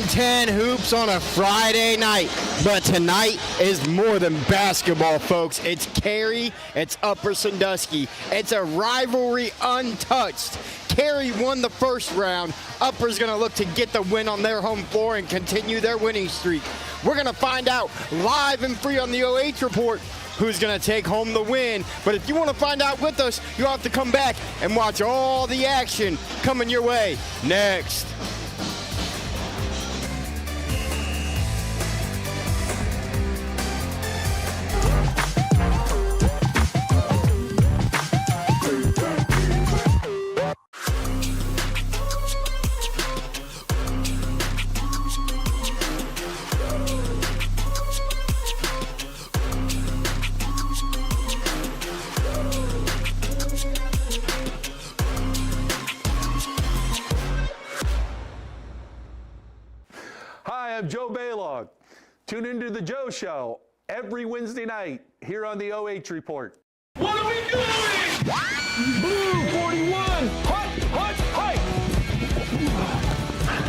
N10 hoops on a Friday night, but tonight is more than basketball, folks. It's Carey, it's Upper Sandusky. It's a rivalry untouched. Carey won the first round. Upper's gonna look to get the win on their home floor and continue their winning streak. We're gonna find out live and free on the OH Report who's gonna take home the win. But if you wanna find out with us, you'll have to come back and watch all the action coming your way next. Hi, I'm Joe Baylog. Tune into The Joe Show every Wednesday night here on the OH Report. What are we doing? Blue 41, hut,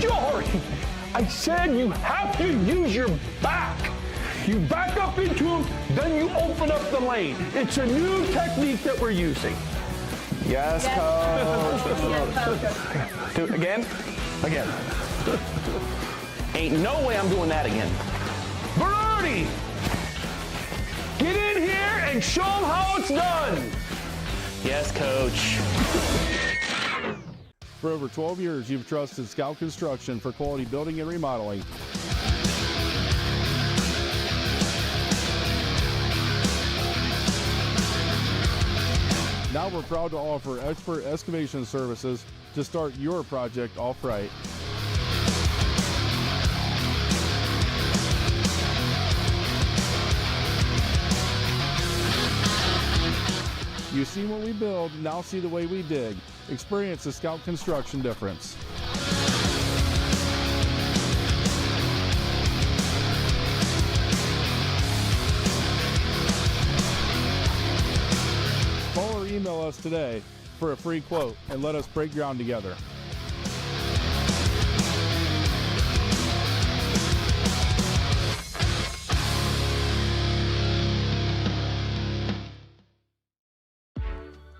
Jory, I said you have to use your back. You back up into him, then you open up the lane. It's a new technique that we're using. Yes, coach. Do it again? Again. Ain't no way I'm doing that again. Berardi! Get in here and show them how it's done. Yes, coach. For over 12 years, you've trusted Scout Construction for quality building and remodeling. Now we're proud to offer expert excavation services to start your project off right. You see what we build, now see the way we dig. Experience the Scout Construction difference. Call or email us today for a free quote and let us break ground together.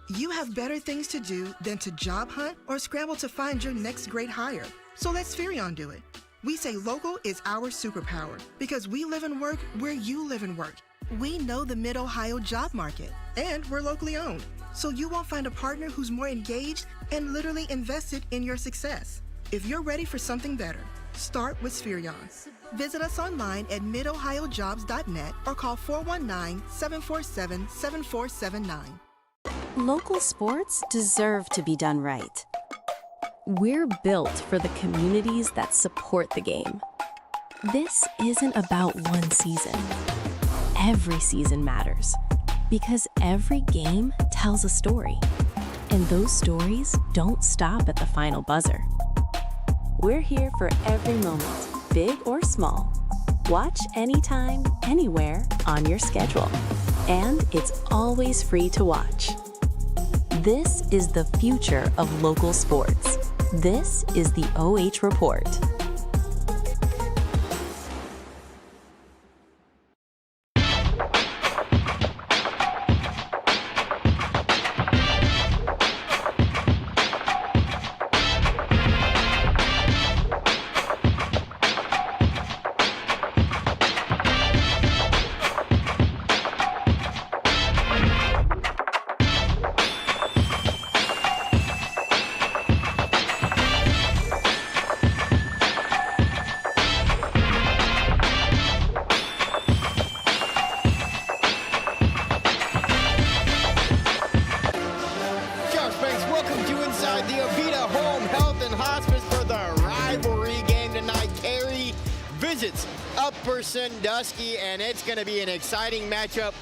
You have better things to do than to job hunt or scramble to find your next great hire. So let Spherion do it. We say local is our superpower because we live and work where you live and work. We know the Mid-Ohio job market, and we're locally owned. So you won't find a partner who's more engaged and literally invested in your success. If you're ready for something better, start with Spherion. Visit us online at midohiojobs.net or call 419-747-7479. Local sports deserve to be done right. We're built for the communities that support the game. This isn't about one season. Every season matters because every game tells a story, and those stories don't stop at the final buzzer. We're here for every moment, big or small. Watch anytime, anywhere on your schedule, and it's always free to watch. This is the future of local sports. This is the OH Report. The Avita Home Health and Hospice for the rivalry game tonight. Carey visits Upper Sandusky, and it's going to be an exciting matchup.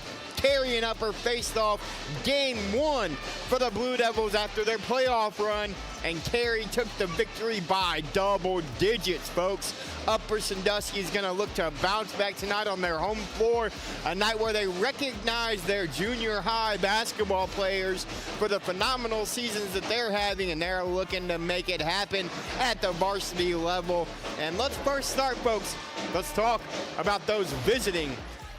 Carey and Upper faced off game 1 for the Blue Devils after their playoff run, and Carey took the victory by double digits, folks. Upper Sandusky is going to look to bounce back tonight on their home floor, a night where they recognize their junior high basketball players for the phenomenal seasons that they're having, and they're looking to make it happen at the varsity level. And let's first start, folks. Let's talk about those visiting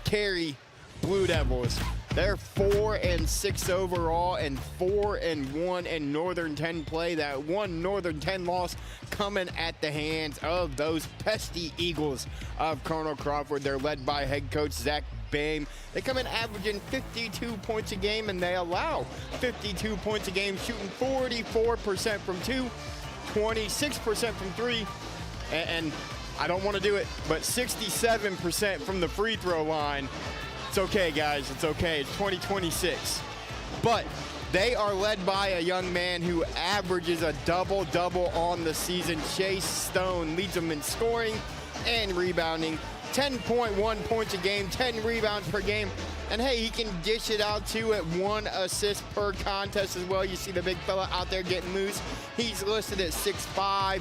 Carey Blue Devils. They're 4-6 overall and 4-1 in Northern 10 play. That one Northern 10 loss coming at the hands of those pesky Eagles of Colonel Crawford. They're led by head coach Zach Bame. They come in averaging 52 points a game, and they allow 52 points a game, shooting 44% from 2, 26% from 3, and I don't want to do it, but 67% from the free throw line. It's okay, guys. It's okay. It's 2026. But they are led by a young man who averages a double-double on the season. Chase Stone leads them in scoring and rebounding. 10.1 points a game, 10 rebounds per game. And hey, he can dish it out too at 1 assist per contest as well. You see the big fella out there getting loose. He's listed at 6'5",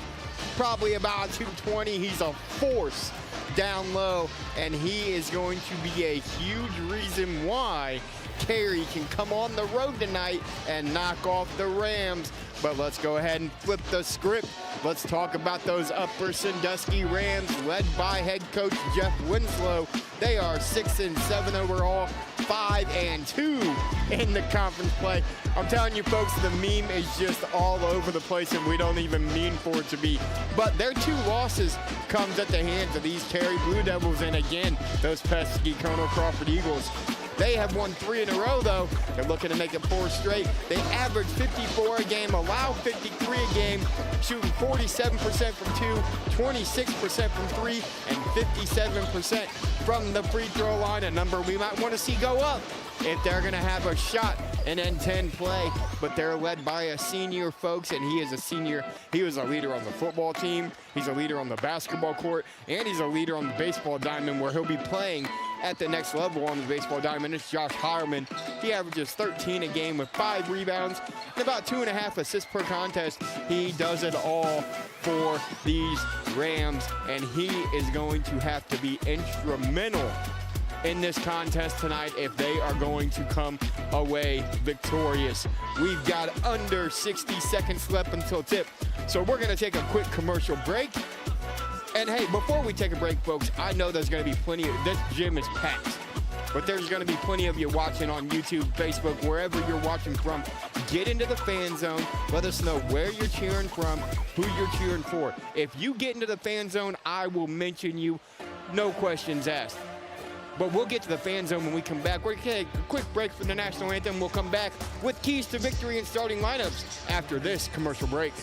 probably about 220. He's a force down low, and he is going to be a huge reason why Carey can come on the road tonight and knock off the Rams. But let's go ahead and flip the script. Let's talk about those Upper Sandusky Rams, led by head coach Jeff Winslow. They are 6-7 overall, 5-2 in the conference play. I'm telling you, folks, the meme is just all over the place, and we don't even mean for it to be. But their 2 losses comes at the hands of these Carey Blue Devils, and again, those pesky Colonel Crawford Eagles. They have won 3 in a row, though. They're looking to make it 4 straight. They average 54 a game, allow 53 a game, shooting 47% from 2, 26% from 3, and 57% from the free throw line, a number we might want to see go up if they're going to have a shot in N10 play. But they're led by a senior, folks, and he is a senior. He was a leader on the football team. He's a leader on the basketball court, and he's a leader on the baseball diamond, where he'll be playing at the next level on the baseball diamond. It's Josh Heilman. He averages 13 a game with 5 rebounds and about 2.5 assists per contest. He does it all for these Rams, and he is going to have to be instrumental in this contest tonight if they are going to come away victorious. We've got under 60 seconds left until tip, so we're going to take a quick commercial break. And hey, before we take a break, folks, I know there's going to be plenty of, this gym is packed, but there's going to be plenty of you watching on YouTube, Facebook, wherever you're watching from. Get into the fan zone. Let us know where you're cheering from, who you're cheering for. If you get into the fan zone, I will mention you, no questions asked. But we'll get to the fan zone when we come back. We're going to take a quick break for the national anthem. We'll come back with keys to victory and starting lineups after this commercial break.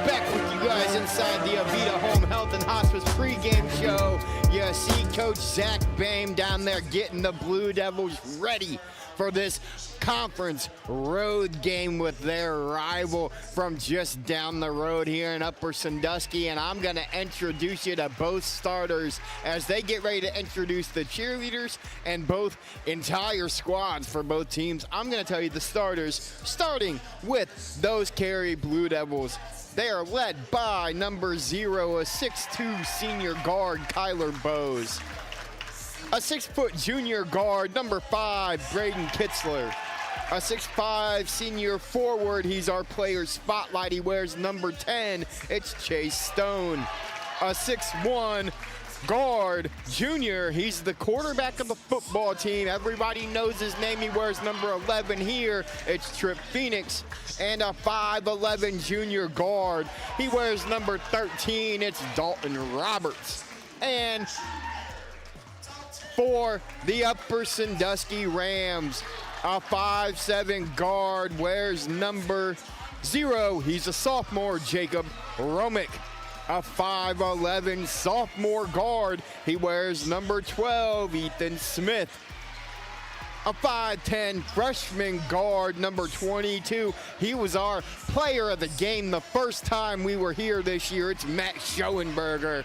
Back with you guys inside the Avita Home Health and Hospice pregame show. You see Coach Zach Boehm down there getting the Blue Devils ready for this conference road game with their rival from just down the road here in Upper Sandusky. And I'm going to introduce you to both starters as they get ready to introduce the cheerleaders and both entire squads for both teams. I'm going to tell you the starters, starting with those Carey Blue Devils. They are led by number 0, a 6'2" senior guard, Kyler Bowes. A 6-foot junior guard, number 5, Braden Kitzler. A 6'5" senior forward, he's our player spotlight. He wears number 10, it's Chase Stone. A 6'1" guard, junior, he's the quarterback of the football team. Everybody knows his name, he wears number 11 here, it's Trip Phoenix. And a 5'11" junior guard, he wears number 13, it's Dalton Roberts. And for the Upper Sandusky Rams, a 5'7" guard wears number 0. He's a sophomore, Jacob Romick. A 5'11" sophomore guard, he wears number 12, Ethan Smith. A 5'10" freshman guard, number 22. He was our player of the game the first time we were here this year. It's Matt Schoenberger.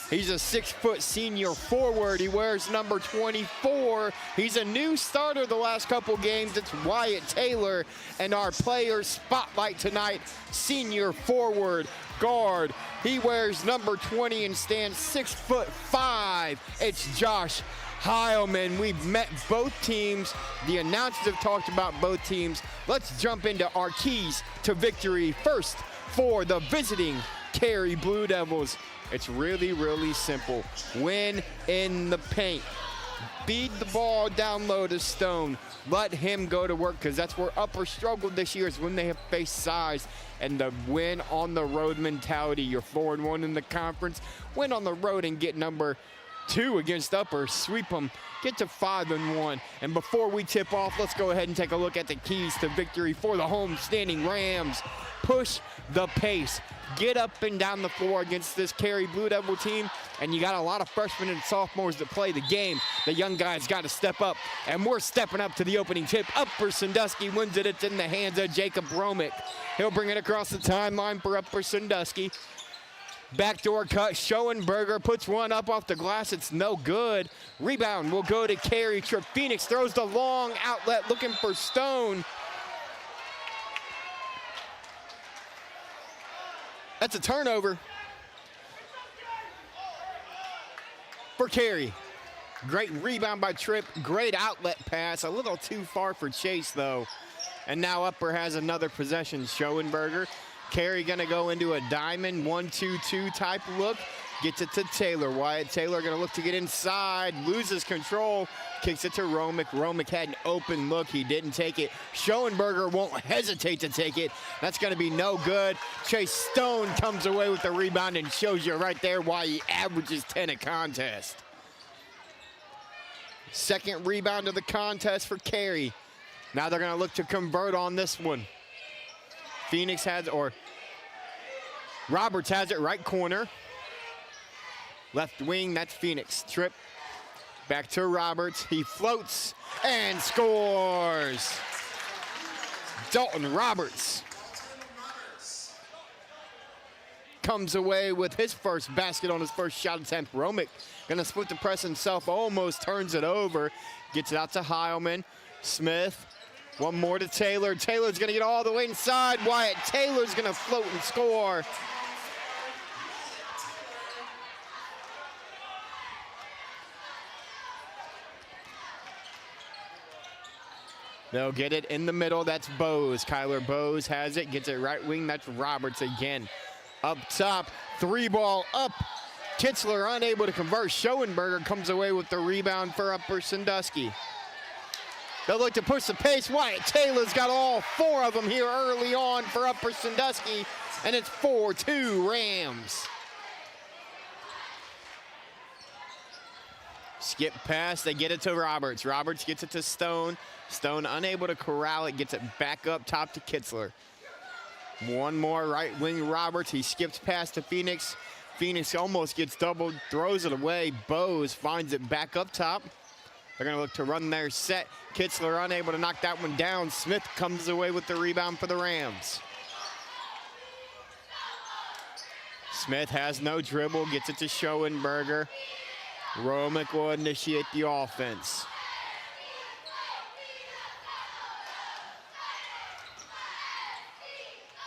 He's a 6-foot senior forward. He wears number 24. He's a new starter the last couple games. It's Wyatt Taylor. And our player spotlight tonight, senior forward guard. He wears number 20 and stands 6'5". It's Josh Heilman. We've met both teams. The announcers have talked about both teams. Let's jump into our keys to victory. First, for the visiting Carey Blue Devils, it's really, really simple. Win in the paint. Feed the ball down low to Stone. Let him go to work, because that's where Upper struggled this year, is when they have faced size. And the win on the road mentality. You're 4-1 in the conference. Win on the road and get number 2 against Upper. Sweep them. Get to 5-1. And before we tip off, let's go ahead and take a look at the keys to victory for the home-standing Rams. Push the pace. Get up and down the floor against this Carey Blue Devil team, and you got a lot of freshmen and sophomores that play the game. The young guys got to step up, and we're stepping up to the opening tip. Upper Sandusky wins it. It's in the hands of Jacob Romick. He'll bring it across the timeline for Upper Sandusky. Backdoor cut, Schoenberger puts one up off the glass. It's no good. Rebound will go to Carey. Trip Phoenix throws the long outlet looking for Stone. That's a turnover for Carey. Great rebound by Tripp. Great outlet pass. A little too far for Chase, though. And now Upper has another possession. Schoenberger. Carey going to go into a diamond 1-2-2 type look. Gets it to Taylor. Wyatt Taylor going to look to get inside. Loses control. Kicks it to Romick. Romick had an open look. He didn't take it. Schoenberger won't hesitate to take it. That's going to be no good. Chase Stone comes away with the rebound and shows you right there why he averages 10 a contest. Second rebound of the contest for Carey. Now they're going to look to convert on this one. Phoenix has, or Roberts has it right corner. Left wing, that's Phoenix. Trip back to Roberts. He floats and scores. Dalton Roberts. comes away with his first basket on his first shot attempt. Romick gonna split the press himself, almost turns it over. Gets it out to Heilman. Smith, one more to Taylor. Taylor's gonna get all the way inside. Wyatt Taylor's gonna float and score. They'll get it in the middle. That's Bose. Kyler Bose has it. Gets it right wing. That's Roberts again. Up top. 3-ball up. Kitzler unable to convert. Schoenberger comes away with the rebound for Upper Sandusky. They'll look to push the pace. Wyatt Taylor's got all 4 of them here early on for Upper Sandusky. And it's 4-2 Rams. Skip pass, they get it to Roberts. Roberts gets it to Stone. Stone unable to corral it, gets it back up top to Kitzler. One more right wing Roberts, he skips past to Phoenix. Phoenix almost gets doubled, throws it away. Bose finds it back up top. They're gonna look to run their set. Kitzler unable to knock that one down. Smith comes away with the rebound for the Rams. Smith has no dribble, gets it to Schoenberger. Romick will initiate the offense.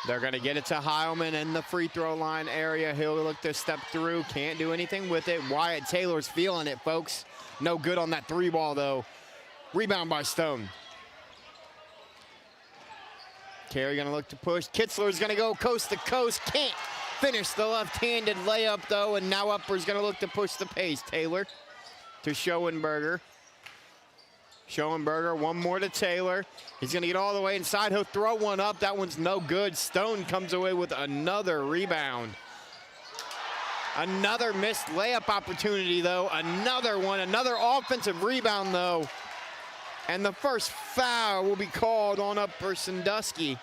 They're going to get it to Heilman in the free throw line area. He'll look to step through. Can't do anything with it. Wyatt Taylor's feeling it, folks. No good on that 3-ball, though. Rebound by Stone. Carey going to look to push. Kitzler's going to go coast to coast. Can't finish the left-handed layup, though, and now Upper's going to look to push the pace. Taylor to Schoenberger. Schoenberger, one more to Taylor. He's going to get all the way inside. He'll throw one up. That one's no good. Stone comes away with another rebound. Another missed layup opportunity, though. Another one. Another offensive rebound, though. And the first foul will be called on Upper Sandusky.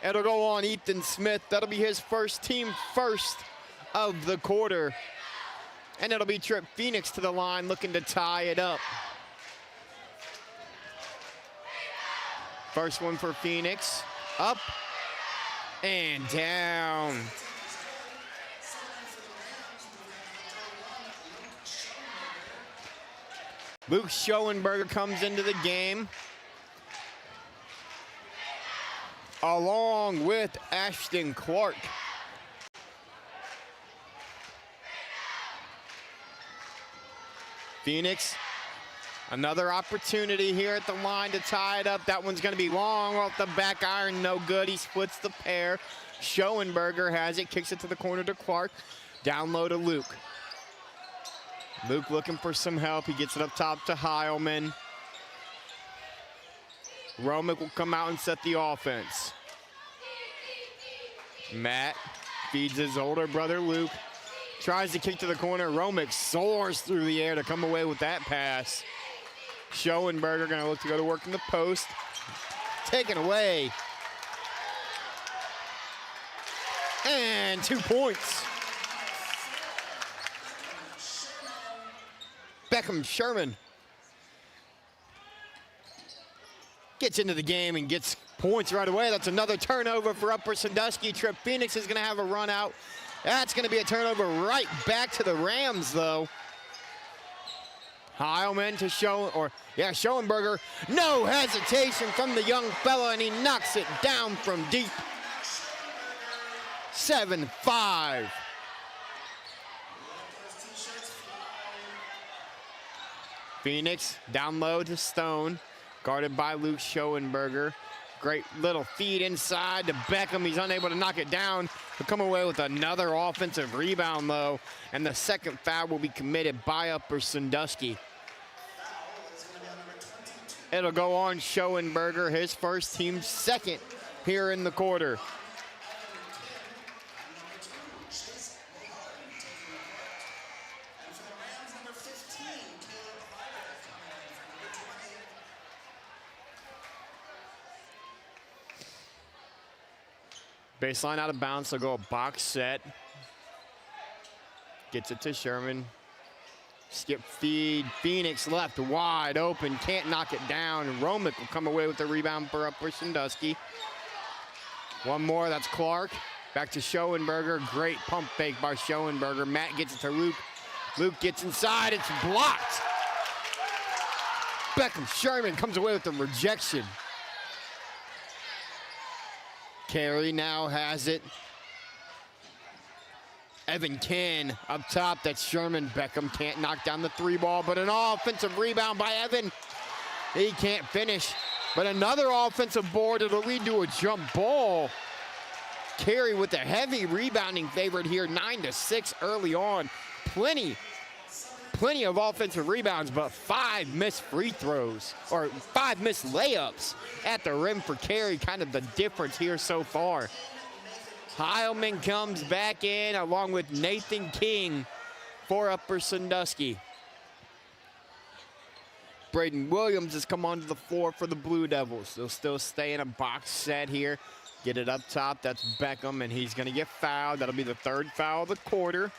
It'll go on Ethan Smith. That'll be his first team first of the quarter. And it'll be Trip Phoenix to the line looking to tie it up. First one for Phoenix. Up and down. Luke Schoenberger comes into the game, along with Ashton Clark. Phoenix, another opportunity here at the line to tie it up. That one's going to be long off the back iron, no good. He splits the pair. Schoenberger has it, kicks it to the corner to Clark. Down low to Luke. Luke looking for some help. He gets it up top to Heilman. Romick will come out and set the offense. Matt feeds his older brother Luke. Tries to kick to the corner. Romick soars through the air to come away with that pass. Schoenberger gonna look to go to work in the post. Taken away. And 2 points. Beckham Sherman gets into the game and gets points right away. That's another turnover for Upper Sandusky. Trip Phoenix is gonna have a run out. That's going to be a turnover right back to the Rams, though. Heilman to Schoenberger. No hesitation from the young fella, and he knocks it down from deep. 7-5. Phoenix down low to Stone, guarded by Luke Schoenberger. Great little feed inside to Beckham. He's unable to knock it down. He'll come away with another offensive rebound, though. And the second foul will be committed by Upper Sandusky. It'll go on Schoenberger, his first, team second here in the quarter. Baseline out of bounds, so go a box set. Gets it to Sherman. Skip feed, Phoenix left wide open, can't knock it down. Romick will come away with the rebound for Upper Sandusky. One more, that's Clark. Back to Schoenberger. Great pump fake by Schoenberger. Matt gets it to Luke. Luke gets inside, it's blocked. Beckham Sherman comes away with the rejection. Carey now has it. Evan Ken up top, that's Sherman. Beckham can't knock down the 3 ball, but an offensive rebound by Evan. He can't finish, but another offensive board, it'll lead to a jump ball. Carey with a heavy rebounding favorite here, 9-6 early on. Plenty of offensive rebounds, but 5 missed free throws, or 5 missed layups at the rim for Carey, kind of the difference here so far. Heilman comes back in along with Nathan King for Upper Sandusky. Braden Williams has come onto the floor for the Blue Devils. They'll still stay in a box set here. Get it up top, that's Beckham, and he's gonna get fouled. That'll be the 3rd foul of the quarter.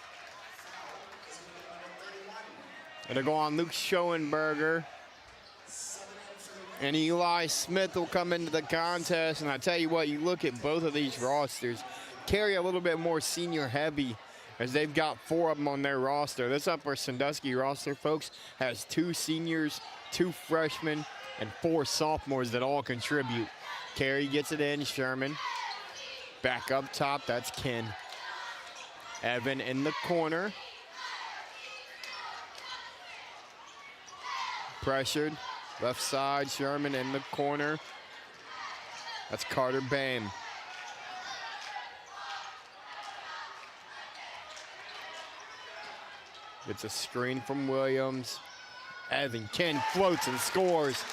It'll go on Luke Schoenberger. And Eli Smith will come into the contest. And I tell you what, you look at both of these rosters, Carey a little bit more senior heavy as they've got 4 of them on their roster. This Upper Sandusky roster, folks, has 2 seniors, 2 freshmen, and 4 sophomores that all contribute. Carey gets it in, Sherman. Back up top, that's Ken. Evan in the corner. Pressured, left side, Sherman in the corner. That's Carter Bame. Gets a screen from Williams. Evan Ken floats and scores.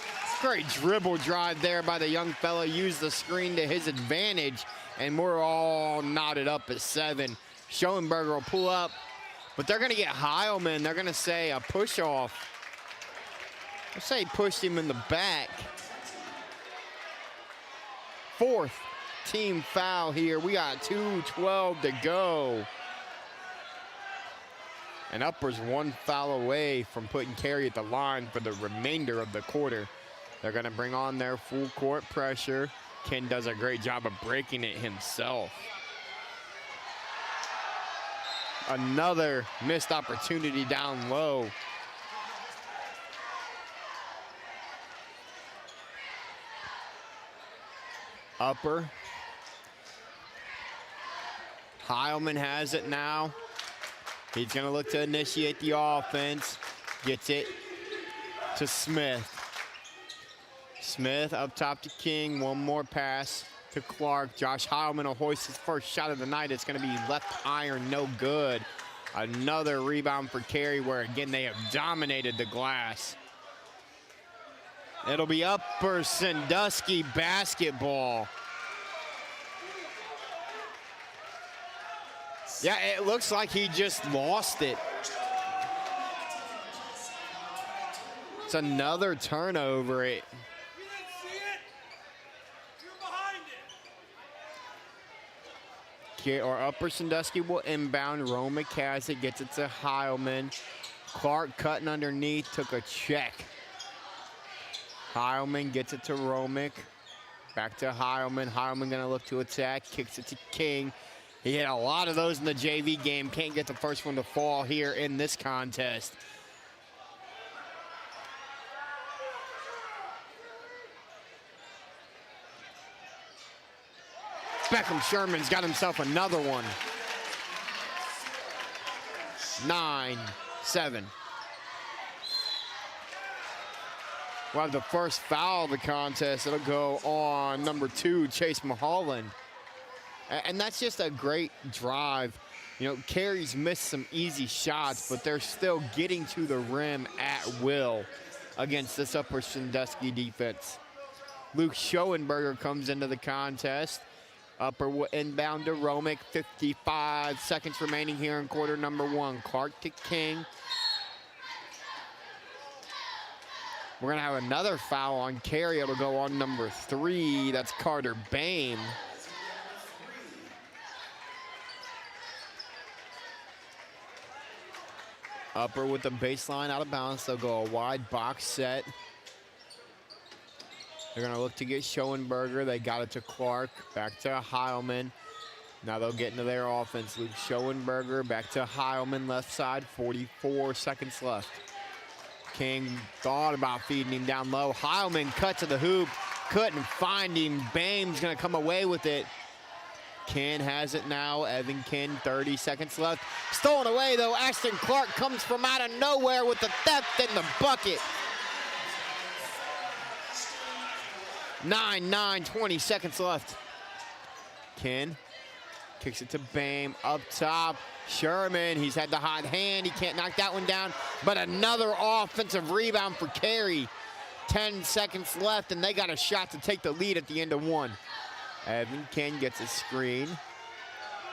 Great dribble drive there by the young fella. Used the screen to his advantage, and we're all knotted up at 7. Schoenberger will pull up, but they're gonna get Heilman. They're gonna say a push off. Let's say he pushed him in the back. 4th team foul here. We got 2:12 to go. And Upper's 1 foul away from putting Carey at the line for the remainder of the quarter. They're gonna bring on their full court pressure. Ken does a great job of breaking it himself. Another missed opportunity down low. Upper. Heilman has it now. He's gonna look to initiate the offense. Gets it to Smith. Smith up top to King. One more pass to Clark. Josh Heilman will hoist his first shot of the night. It's gonna be left iron, no good. Another rebound for Carey, where again they have dominated the glass. It'll be Upper Sandusky basketball. Yeah, it looks like he just lost it. It's another turnover. Or Upper Sandusky will inbound. Romick has it, gets it to Heilman. Clark cutting underneath, took a check. Heilman gets it to Romick. Back to Heilman. Heilman gonna look to attack, kicks it to King. He had a lot of those in the JV game. Can't get the first one to fall here in this contest. Beckham Sherman's got himself another one. 9-7. We'll have the first foul of the contest. It'll go on number 2, Chase Mulholland. And that's just a great drive. You know, Carey's missed some easy shots, but they're still getting to the rim at will against this Upper Sandusky defense. Luke Schoenberger comes into the contest. Upper will inbound to Romick. 55 seconds remaining here in quarter number 1. Clark to King. We're gonna have another foul on Carey. It'll go on number 3. That's Carter Bame. Upper with the baseline out of bounds. They'll go a wide box set. They're going to look to get Schoenberger. They got it to Clark. Back to Heilman. Now they'll get into their offense. Luke Schoenberger back to Heilman, left side. 44 seconds left. King thought about feeding him down low. Heilman cut to the hoop. Couldn't find him. Bame's going to come away with it. Ken has it now. Evan Ken, 30 seconds left. Stolen away, though. Ashton Clark comes from out of nowhere with the theft in the bucket. 20 seconds left. Ken kicks it to Bame up top. Sherman, he's had the hot hand. He can't knock that one down. But another offensive rebound for Carey. 10 seconds left, and they got a shot to take the lead at the end of one. Evan Ken gets a screen.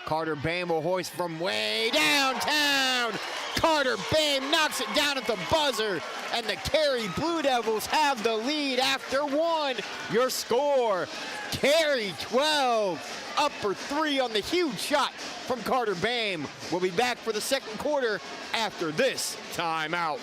Carter Bame will hoist from way downtown. Carter Bame knocks it down at the buzzer, and the Carey Blue Devils have the lead after one. Your score, Carey 12. Upper 3 on the huge shot from Carter Bame. We'll be back for the second quarter after this timeout.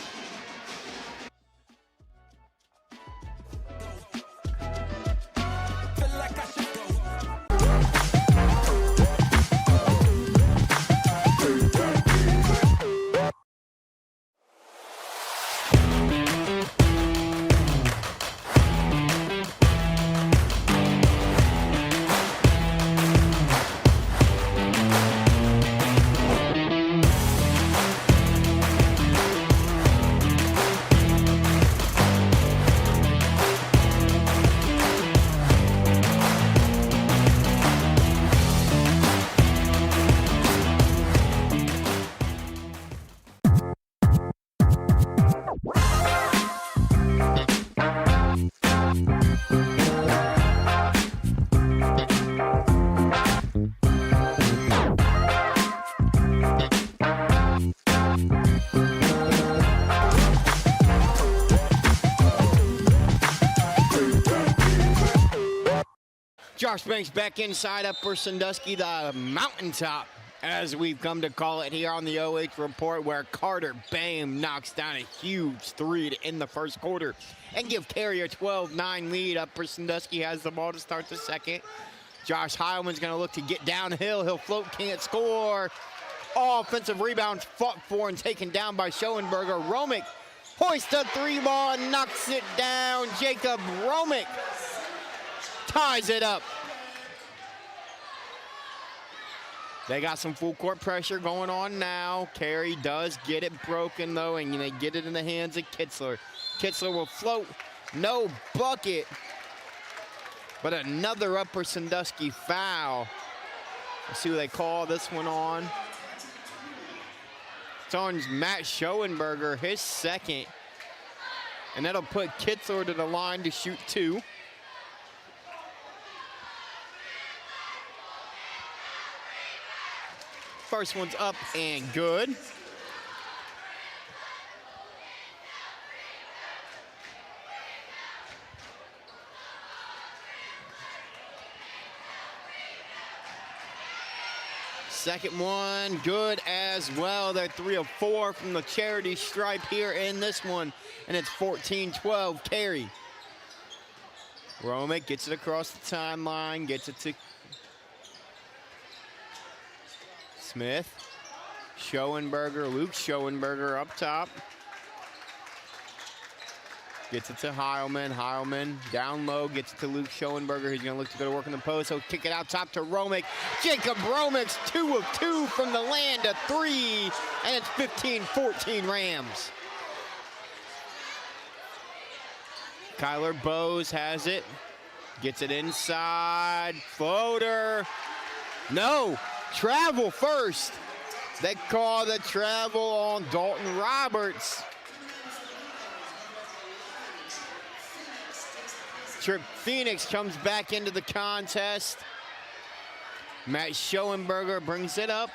Josh Banks back inside Upper Sandusky, the mountaintop, as we've come to call it here on the OH Report, where Carter Bame knocks down a huge three to end the first quarter and give Carey a 12-9 lead. Upper Sandusky has the ball to start the second. Josh Heilman's going to look to get downhill. He'll float, can't score. Offensive rebound fought for and taken down by Schoenberger. Romick hoists a three ball and knocks it down. Jacob Romick ties it up. They got some full court pressure going on now. Carey does get it broken, though, and they get it in the hands of Kitzler. Kitzler will float, no bucket. But another Upper Sandusky foul. Let's see what they call this one on. It's on Matt Schoenberger, his second. And that'll put Kitzler to the line to shoot two. First one's up and good. Second one, good as well. They're 3 of 4 from the charity stripe here in this one, and it's 14-12 Carey. Romick gets it across the timeline, gets it to Smith. Schoenberger, Luke Schoenberger up top. Gets it to Heilman. Heilman down low, gets it to Luke Schoenberger. He's going to look to go to work in the post. He'll kick it out top to Romick. Jacob Romick's 2 of 2 from the land, a three, and it's 15-14 Rams. Kyler Bowes has it. Gets it inside. Floater. No. Travel first. They call the travel on Dalton Roberts. Trip Phoenix comes back into the contest. Matt Schoenberger brings it up.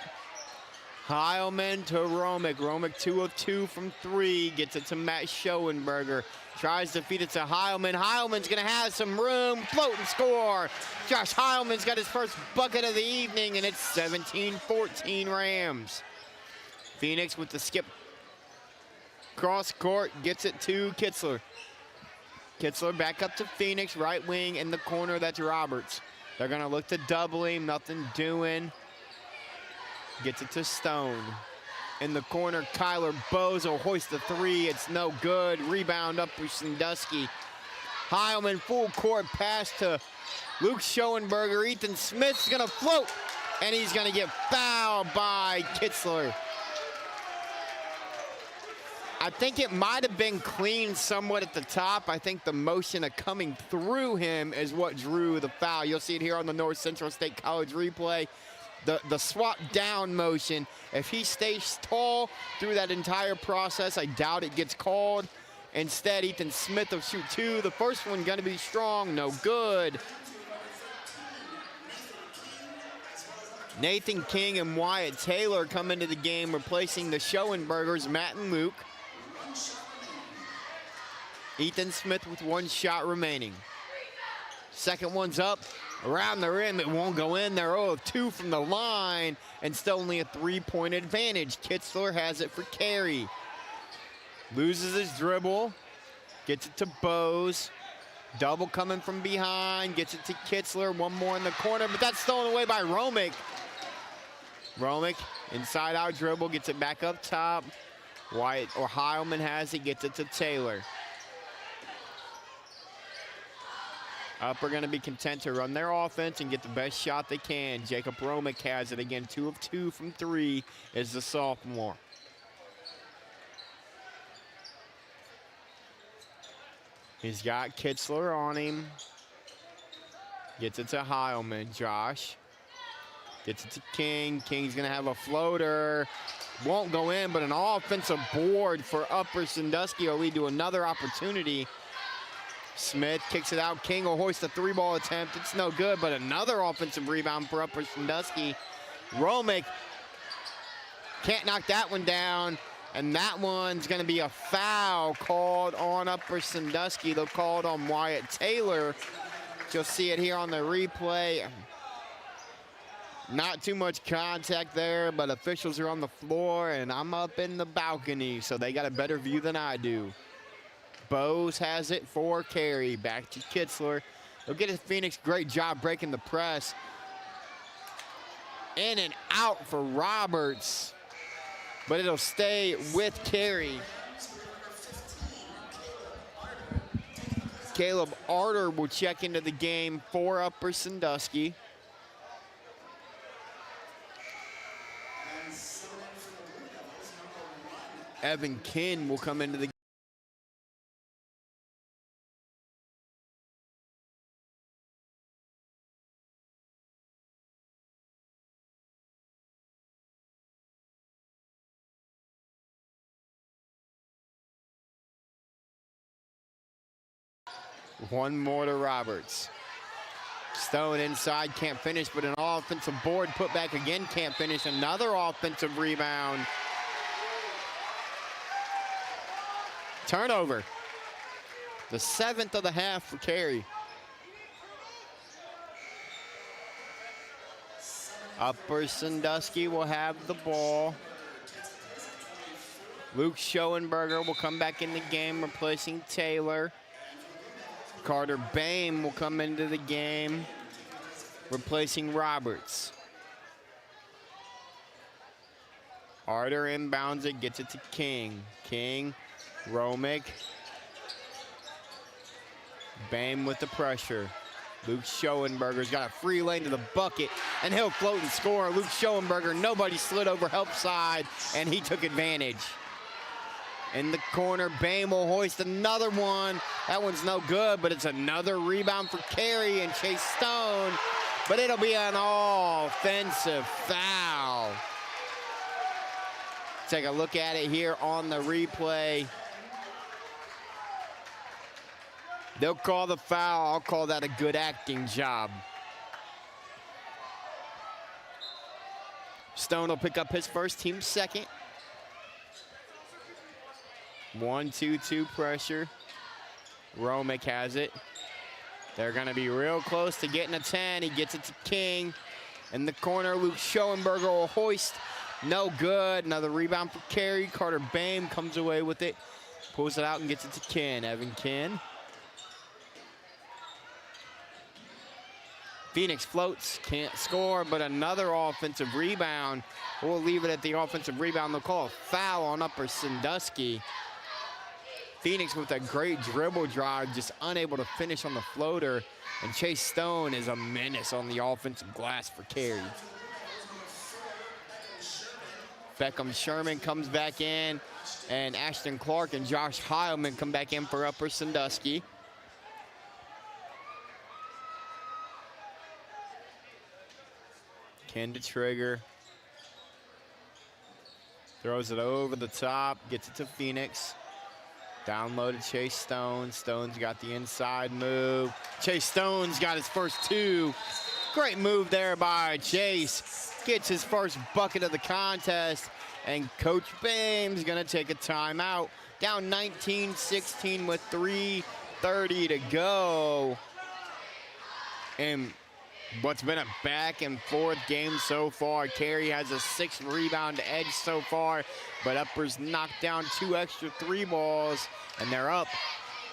Heilman to Romick. Romick 2 of 2 from 3. Gets it to Matt Schoenberger. Tries to feed it to Heilman. Heilman's going to have some room. Float and score. Josh Heilman's got his first bucket of the evening, and it's 17-14 Rams. Phoenix with the skip cross court. Gets it to Kitzler. Kitzler back up to Phoenix, right wing in the corner, that's Roberts. They're gonna look to double him, nothing doing. Gets it to Stone. In the corner, Kyler Bowes will hoist the three, it's no good. Rebound Upper Sandusky. Heilman, full court pass to Luke Schoenberger. Ethan Smith's gonna float, and he's gonna get fouled by Kitzler. I think it might have been clean somewhat at the top. I think the motion of coming through him is what drew the foul. You'll see it here on the North Central State College replay. The swap down motion, if he stays tall through that entire process, I doubt it gets called. Instead, Ethan Smith will shoot two. The first one gonna be strong, no good. Nathan King and Wyatt Taylor come into the game, replacing the Schoenbergers, Matt and Luke. Ethan Smith with one shot remaining. Second one's up, around the rim, it won't go in. They're 0 of 2 from the line, and still only a 3-point advantage. Kitzler has it for Carey. Loses his dribble, gets it to Bowes. Double coming from behind, gets it to Kitzler. One more in the corner, but that's stolen away by Romick. Romick, inside out dribble, gets it back up top. Wyatt or Heilman has it, gets it to Taylor. Upper gonna be content to run their offense and get the best shot they can. Jacob Romick has it again, 2 of 2 from 3 is the sophomore. He's got Kitzler on him. Gets it to Heilman, Josh. Gets it to King. King's gonna have a floater. Won't go in, but an offensive board for Upper Sandusky will lead to another opportunity. Smith kicks it out. King will hoist a 3-ball attempt. It's no good, but another offensive rebound for Upper Sandusky. Romick can't knock that one down, and that one's gonna be a foul called on Upper Sandusky. They'll call it on Wyatt Taylor. You'll see it here on the replay. Not too much contact there, but officials are on the floor, and I'm up in the balcony, so they got a better view than I do. Bowes has it for Carey. Back to Kitzler. They'll get it to Phoenix. Great job breaking the press. In and out for Roberts, but it'll stay with Carey. Caleb Arter will check into the game for Upper Sandusky. Evan Kinn will come into the game. One more to Roberts. Stone inside, can't finish, but an offensive board put back again, can't finish. Another offensive rebound. Turnover. The 7th of the half for Carey. Upper Sandusky will have the ball. Luke Schoenberger will come back in the game, replacing Taylor. Carter Bame will come into the game, replacing Roberts. Arter inbounds it, gets it to King. King, Romick. Bame with the pressure. Luke Schoenberger's got a free lane to the bucket, and he'll float and score. Luke Schoenberger, nobody slid over help side, and he took advantage. In the corner, Bame will hoist another one. That one's no good, but it's another rebound for Carey and Chase Stone, but it'll be an offensive foul. Take a look at it here on the replay. They'll call the foul. I'll call that a good acting job. Stone will pick up his first, team second. 1-2-2 pressure. Romick has it. They're gonna be real close to getting a 10. He gets it to King. In the corner, Luke Schoenberger will hoist. No good. Another rebound for Carey. Carter Bame comes away with it. Pulls it out and gets it to Kinn. Evan Kinn. Phoenix floats, can't score, but another offensive rebound. We'll leave it at the offensive rebound. They'll call a foul on Upper Sandusky. Phoenix with a great dribble drive, just unable to finish on the floater. And Chase Stone is a menace on the offensive glass for Carey. Beckham Sherman comes back in, and Ashton Clark and Josh Heilman come back in for Upper Sandusky. Ken to trigger. Throws it over the top, gets it to Phoenix. Down low to Chase Stone. Stone's got the inside move. Chase Stone's got his first two. Great move there by Chase. Gets his first bucket of the contest. And Coach Bame's gonna take a timeout. Down 19-16 with 3:30 to go. And what's been a back and forth game so far. Carey has a 6-rebound edge so far, but Upper's knocked down 2 extra 3 balls, and they're up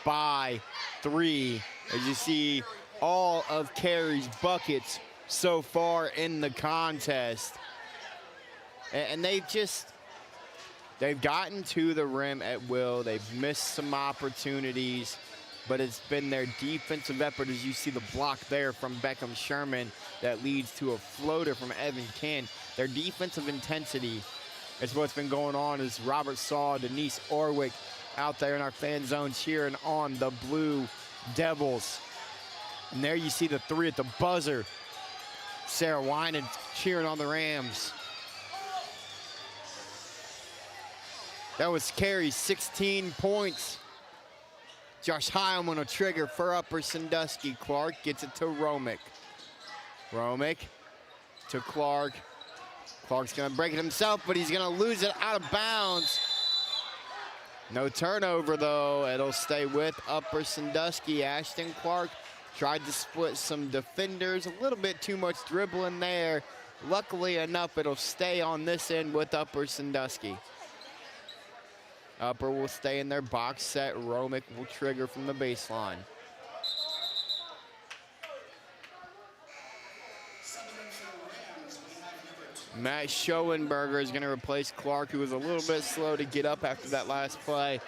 by 3. As you see, all of Carey's buckets so far in the contest. And they've gotten to the rim at will. They've missed some opportunities, but it's been their defensive effort, as you see the block there from Beckham Sherman that leads to a floater from Evan Ken. Their defensive intensity is what's been going on as Robert Saw, Denise Orwick out there in our fan zone cheering on the Blue Devils. And there you see the 3 at the buzzer. Sarah Winan cheering on the Rams. That was Carey's 16 points. Josh Heilman will trigger for Upper Sandusky. Clark gets it to Romick. Romick to Clark. Clark's gonna break it himself, but he's gonna lose it out of bounds. No turnover though, it'll stay with Upper Sandusky. Ashton Clark tried to split some defenders, a little bit too much dribbling there. Luckily enough, it'll stay on this end with Upper Sandusky. Upper will stay in their box set. Romick will trigger from the baseline. Matt Schoenberger is going to replace Clark, who was a little bit slow to get up after that last play.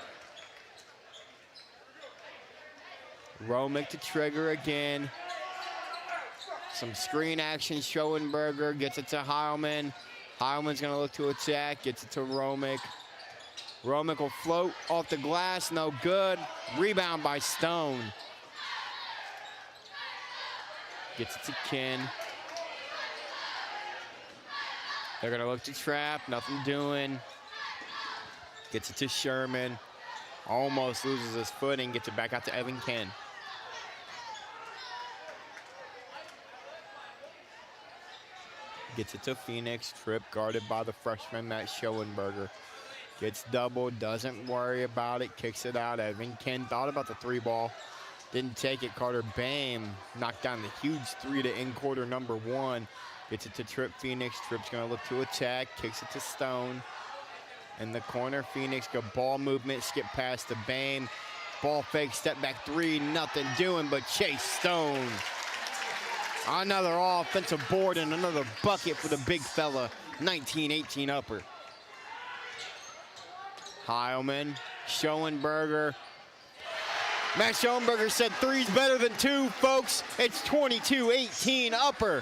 Romick to trigger again. Some screen action. Schoenberger gets it to Heilman. Heilman's going to look to attack, gets it to Romick. Romick will float off the glass, no good. Rebound by Stone. Gets it to Ken. They're gonna look to trap, nothing doing. Gets it to Sherman. Almost loses his footing, gets it back out to Evan Ken. Gets it to Phoenix, trip guarded by the freshman Matt Schoenberger. Gets doubled, doesn't worry about it, kicks it out. Evan Ken thought about the 3 ball, didn't take it. Carter Bame knocked down the huge 3 to end quarter number 1. Gets it to Trip Phoenix. Trip's gonna look to attack, kicks it to Stone. In the corner, Phoenix go ball movement, skip past the Bame. Ball fake, step back 3, nothing doing but Chase Stone. Another offensive board and another bucket for the big fella, 19-18 Upper. Heilman, Schoenberger. Matt Schoenberger said 3's better than 2, folks. It's 22-18 Upper.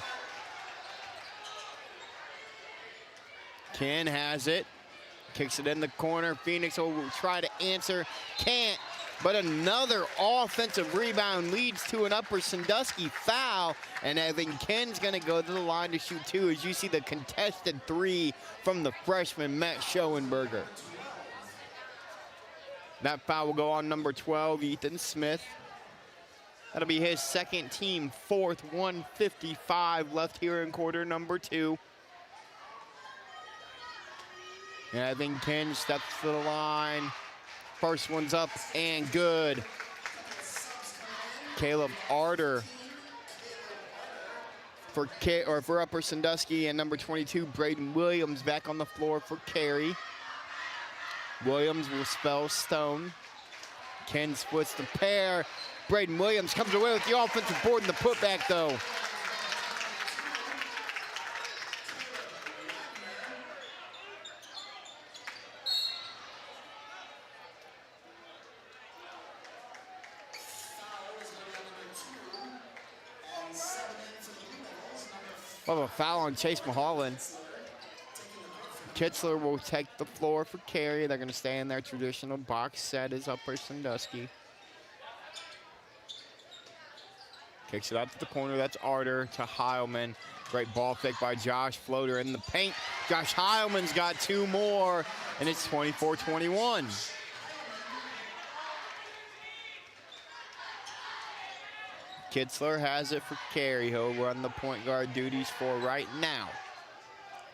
Ken has it, kicks it in the corner. Phoenix will try to answer, can't. But another offensive rebound leads to an Upper Sandusky foul, and Evan Ken's gonna go to the line to shoot 2 as you see the contested 3 from the freshman Matt Schoenberger. That foul will go on number 12, Ethan Smith. That'll be his second team, 4th, 1:55 left here in quarter number 2. And Evan Ken steps to the line. First one's up and good. Caleb Arter for Upper Sandusky, and number 22, Braden Williams, back on the floor for Carey. Williams will spell Stone. Ken splits the pair. Braden Williams comes away with the offensive board and the putback, though. Well, a foul on Chase Mulholland. Kitzler will take the floor for Carey. They're going to stay in their traditional box set as Upper Sandusky. Kicks it out to the corner. That's Arter to Heilman. Great ball fake by Josh. Floater in the paint. Josh Heilman's got 2 more, and it's 24-21. Kitzler has it for Carey. He'll run the point guard duties for right now.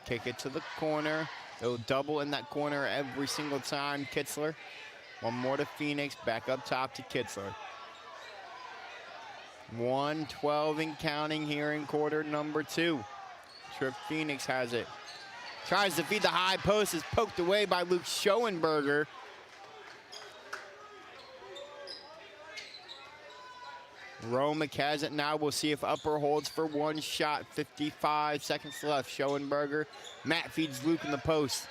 Kick it to the corner. It'll double in that corner every single time, Kitzler. One more to Phoenix, back up top to Kitzler. 1:12 and counting here in quarter number 2. Trip Phoenix has it. Tries to feed the high post, is poked away by Luke Schoenberger. Romick has it now. We'll see if Upper holds for 1 shot. 55 seconds left. Schoenberger. Matt feeds Luke in the post.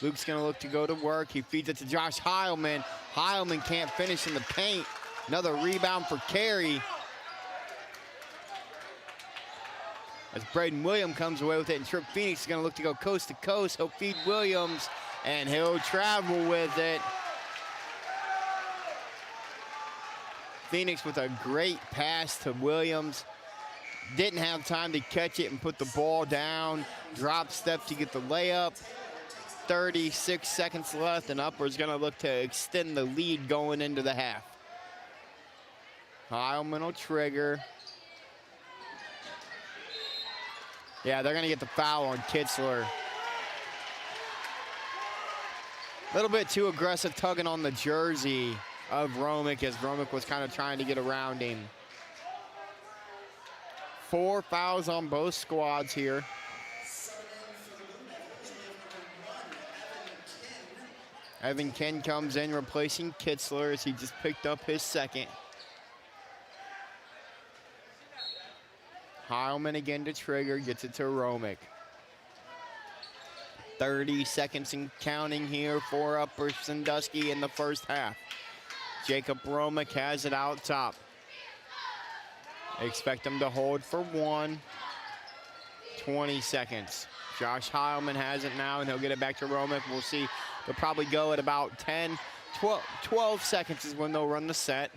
Luke's going to look to go to work. He feeds it to Josh Heilman. Heilman can't finish in the paint. Another rebound for Carey. As Braden Williams comes away with it, and Trip Phoenix is going to look to go coast to coast. He'll feed Williams, and he'll travel with it. Phoenix with a great pass to Williams. Didn't have time to catch it and put the ball down. Drop step to get the layup. 36 seconds left, and Upper's going to look to extend the lead going into the half. Heilman will trigger. Yeah, they're going to get the foul on Kitzler. A little bit too aggressive tugging on the jersey of Romick, as Romick was kind of trying to get around him. 4 fouls on both squads here. Evan Ken comes in replacing Kitzler as he just picked up his second. Heilman again to trigger, gets it to Romick. 30 seconds and counting here for Upper Sandusky in the first half. Jacob Romick has it out top. Expect him to hold for 1. 20 seconds. Josh Heilman has it now, and he'll get it back to Romick. We'll see. They'll probably go at about 10, 12 seconds is when they'll run the set.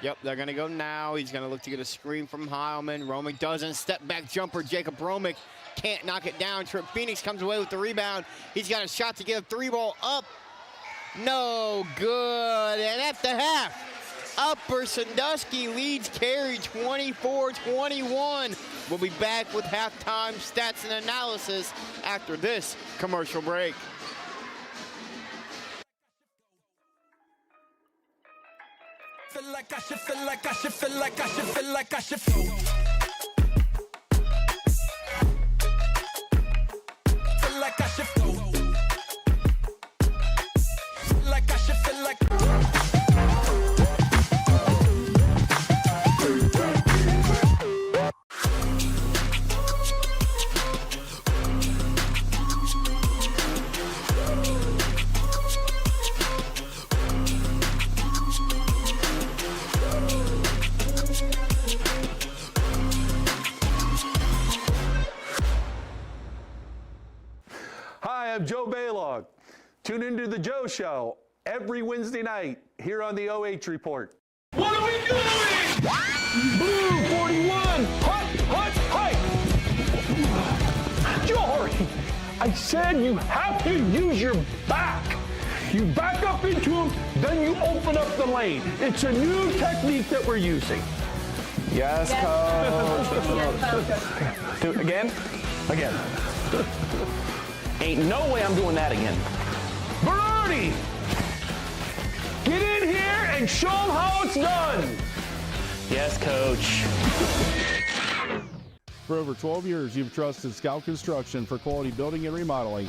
Yep, they're going to go now. He's going to look to get a screen from Heilman. Romick doesn't. Step back jumper. Jacob Romick can't knock it down. Trip Phoenix comes away with the rebound. He's got a shot to get a 3-ball up. No good. And at the half, Upper Sandusky leads Carey 24-21. We'll be back with halftime stats and analysis after this commercial break. Feel like I should, feel like I should, feel like I should, feel like I should feel like I should feel like I should, feel like I'm Joe Baylog. Tune into the Joe Show every Wednesday night here on the OH Report. What are we doing? Blue 41, hut, Jory, I said you have to use your back. You back up into him, then you open up the lane. It's a new technique that we're using. Yes, coach. Do it again? Again. Ain't no way I'm doing that again. Berardi, get in here and show them how it's done. Yes, coach. For over 12 years, you've trusted Scout Construction for quality building and remodeling.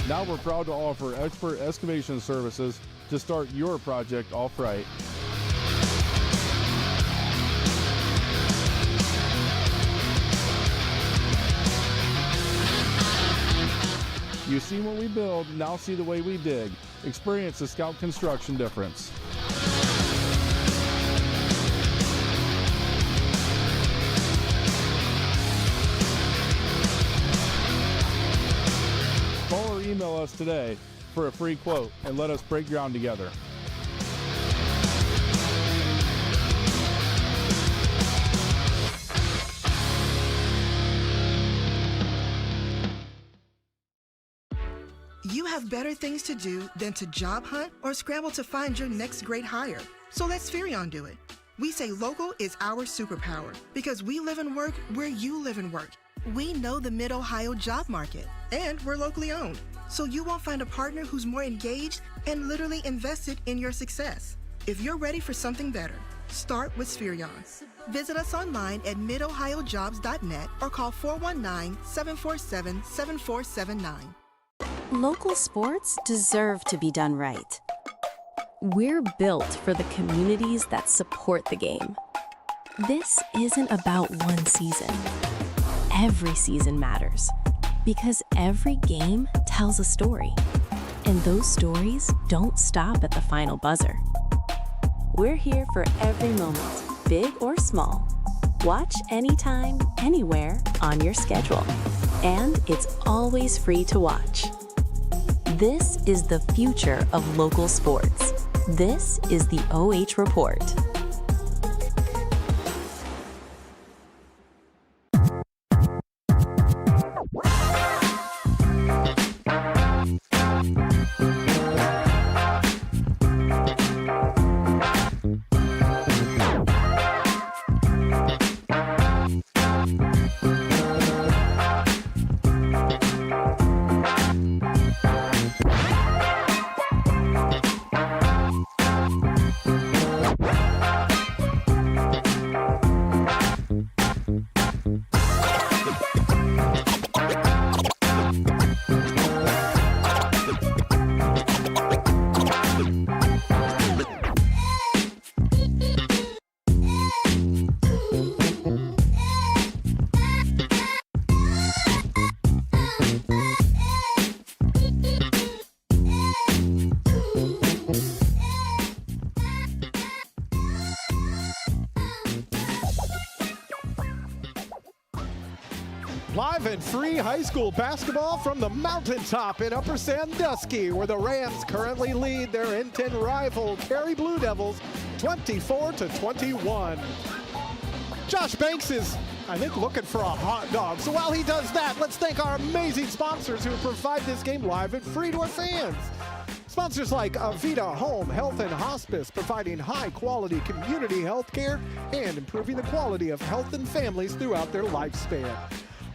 Now we're proud to offer expert excavation services to start your project off right. You see what we build, now see the way we dig. Experience the Scout Construction difference. Call or email us today for a free quote and let us break ground together. You have better things to do than to job hunt or scramble to find your next great hire. So let Spherion do it. We say local is our superpower because we live and work where you live and work. We know the Mid-Ohio job market, and we're locally owned. So you won't find a partner who's more engaged and literally invested in your success. If you're ready for something better, start with Spherion. Visit us online at midohiojobs.net or call 419-747-7479. Local sports deserve to be done right. We're built for the communities that support the game. This isn't about one season. Every season matters because every game tells a story, and those stories don't stop at the final buzzer. We're here for every moment, big or small. Watch anytime, anywhere on your schedule, and it's always free to watch. This is the future of local sports. This is the OH Report. Live and free high school basketball from the mountaintop in Upper Sandusky, where the Rams currently lead their N10 rival Carey Blue Devils 24-21. Josh Banks is, I think, looking for a hot dog. So while he does that, let's thank our amazing sponsors who provide this game live and free to our fans. Sponsors like Avita Home Health and Hospice, providing high-quality community health care and improving the quality of health in families throughout their lifespan.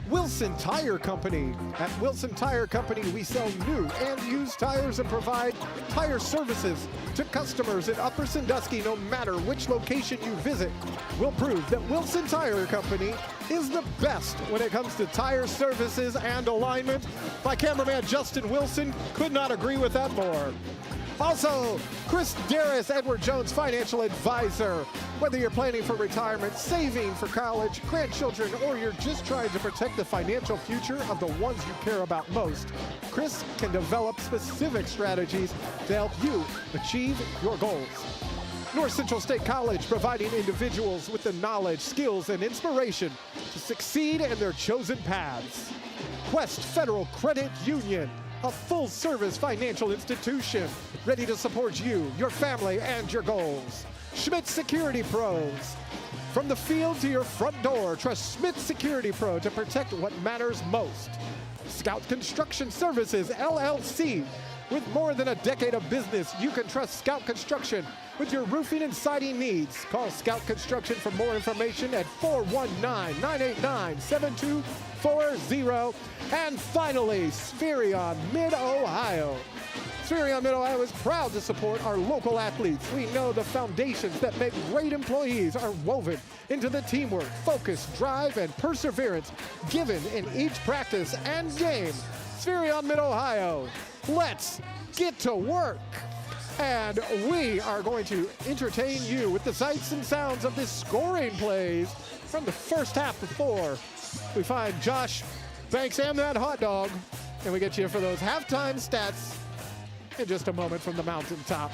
Wilson Tire Company. At Wilson Tire Company, we sell new and used tires and provide tire services to customers in Upper Sandusky. No matter which location you visit, we'll prove that Wilson Tire Company is the best when it comes to tire services and alignment. My cameraman Justin Wilson could not agree with that more. Also, Daris, Edward Jones Financial Advisor. Whether you're planning for retirement, saving for college, grandchildren, or you're just trying to protect the financial future of the ones you care about most, Chris can develop specific strategies to help you achieve your goals. North Central State College, providing individuals with the knowledge, skills, and inspiration to succeed in their chosen paths. Quest Federal Credit Union, a full-service financial institution ready to support you, your family, and your goals. Schmidt Security Pros. From the field to your front door, trust Schmidt Security Pro to protect what matters most. Scout Construction Services, LLC. With more than a decade of business, you can trust Scout Construction with your roofing and siding needs. Call Scout Construction for more information at 419-989-7240. And finally, Spherion Mid-Ohio. Spherion Mid-Ohio is proud to support our local athletes. We know the foundations that make great employees are woven into the teamwork, focus, drive, and perseverance given in each practice and game. Spherion Mid-Ohio, let's get to work. And we are going to entertain you with the sights and sounds of the scoring plays from the first half before we find Josh Banks and that hot dog, and we get you for those halftime stats in just a moment from the mountaintop.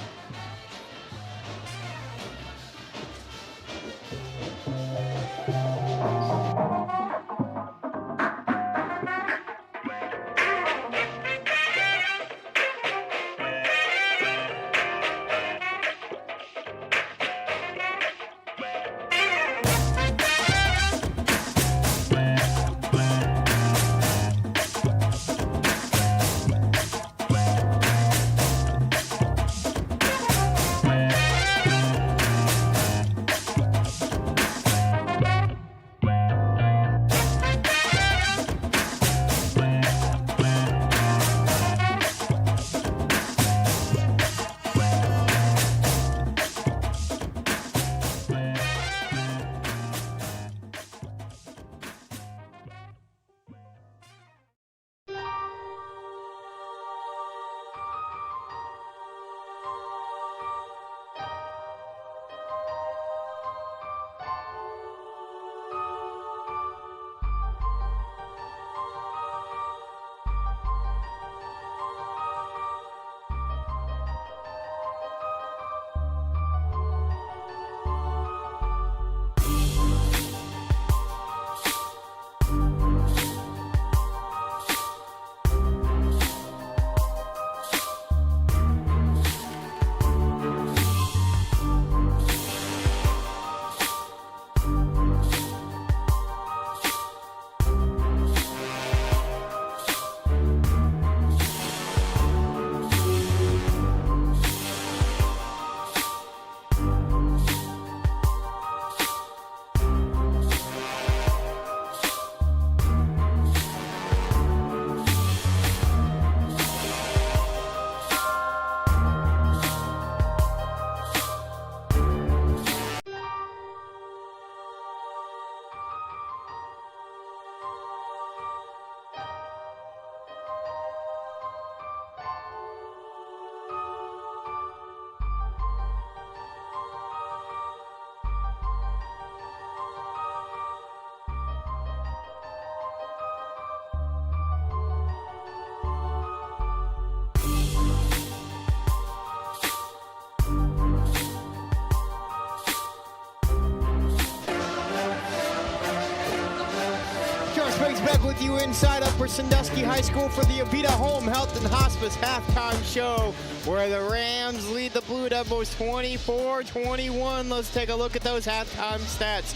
Back with you inside Upper Sandusky High School for the Avita Home Health and Hospice halftime show, where the Rams lead the Blue Devils 24-21. Let's take a look at those halftime stats.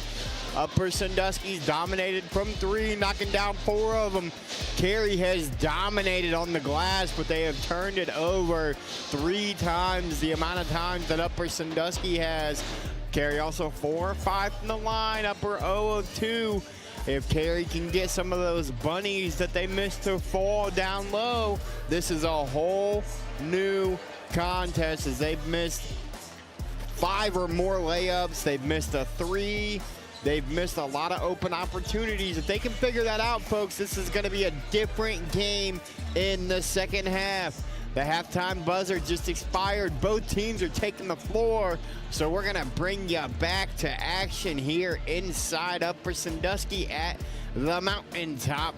Upper Sandusky's dominated from three, knocking down 4 of them. Carey has dominated on the glass, but they have turned it over 3 times the amount of times that Upper Sandusky has. Carey also 4 or 5 from the line, Upper 0 of 2. If Carey can get some of those bunnies that they missed to fall down low, this is a whole new contest, as they've missed 5 or more layups. They've missed a 3. They've missed a lot of open opportunities. If they can figure that out, folks, this is going to be a different game in the second half. The halftime buzzer just expired. Both teams are taking the floor, so we're going to bring you back to action here inside Upper Sandusky at the mountaintop.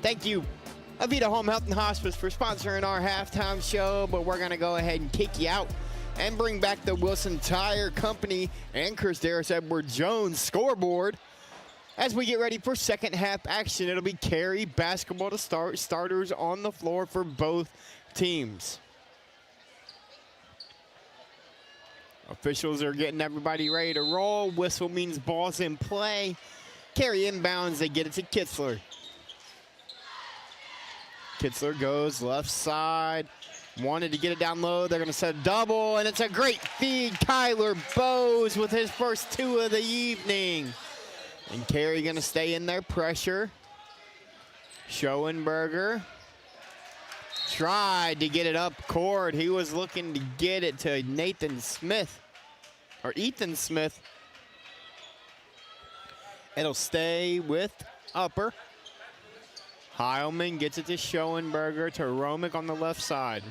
Thank you, Avita Home Health and Hospice, for sponsoring our halftime show, but we're going to go ahead and kick you out and bring back the Wilson Tire Company and Chris Daris Edward Jones scoreboard as we get ready for second half action. It'll be Carey basketball to start. Starters on the floor for both teams. Officials are getting everybody ready to roll. Whistle means ball's in play. Carey inbounds, they get it to Kitzler. Kitzler goes left side. Wanted to get it down low. They're going to set a double, and it's a great feed. Kyler Bowes with his first 2 of the evening. And Carey going to stay in their pressure. Schoenberger tried to get it up court. He was looking to get it to Ethan Smith. It'll stay with Upper. Heilman gets it to Schoenberger, to Romick on the left side.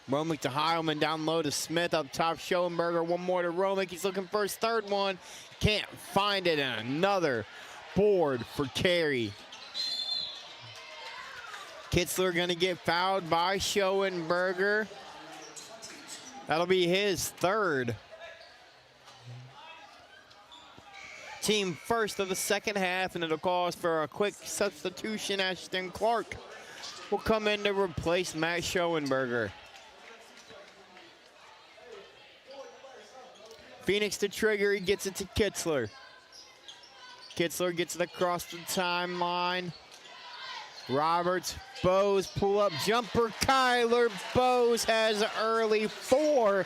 Romick to Heilman, down low to Smith, up top Schoenberger, one more to Romick. He's looking for his third one. Can't find it, and another board for Carey. Kitzler going to get fouled by Schoenberger. That'll be his third. Team first of the second half, and it'll cause for a quick substitution. Ashton Clark will come in to replace Matt Schoenberger. Phoenix to trigger, he gets it to Kitzler. Kitzler gets it across the timeline. Roberts, Bose, pull up jumper. Kyler Bose has an early 4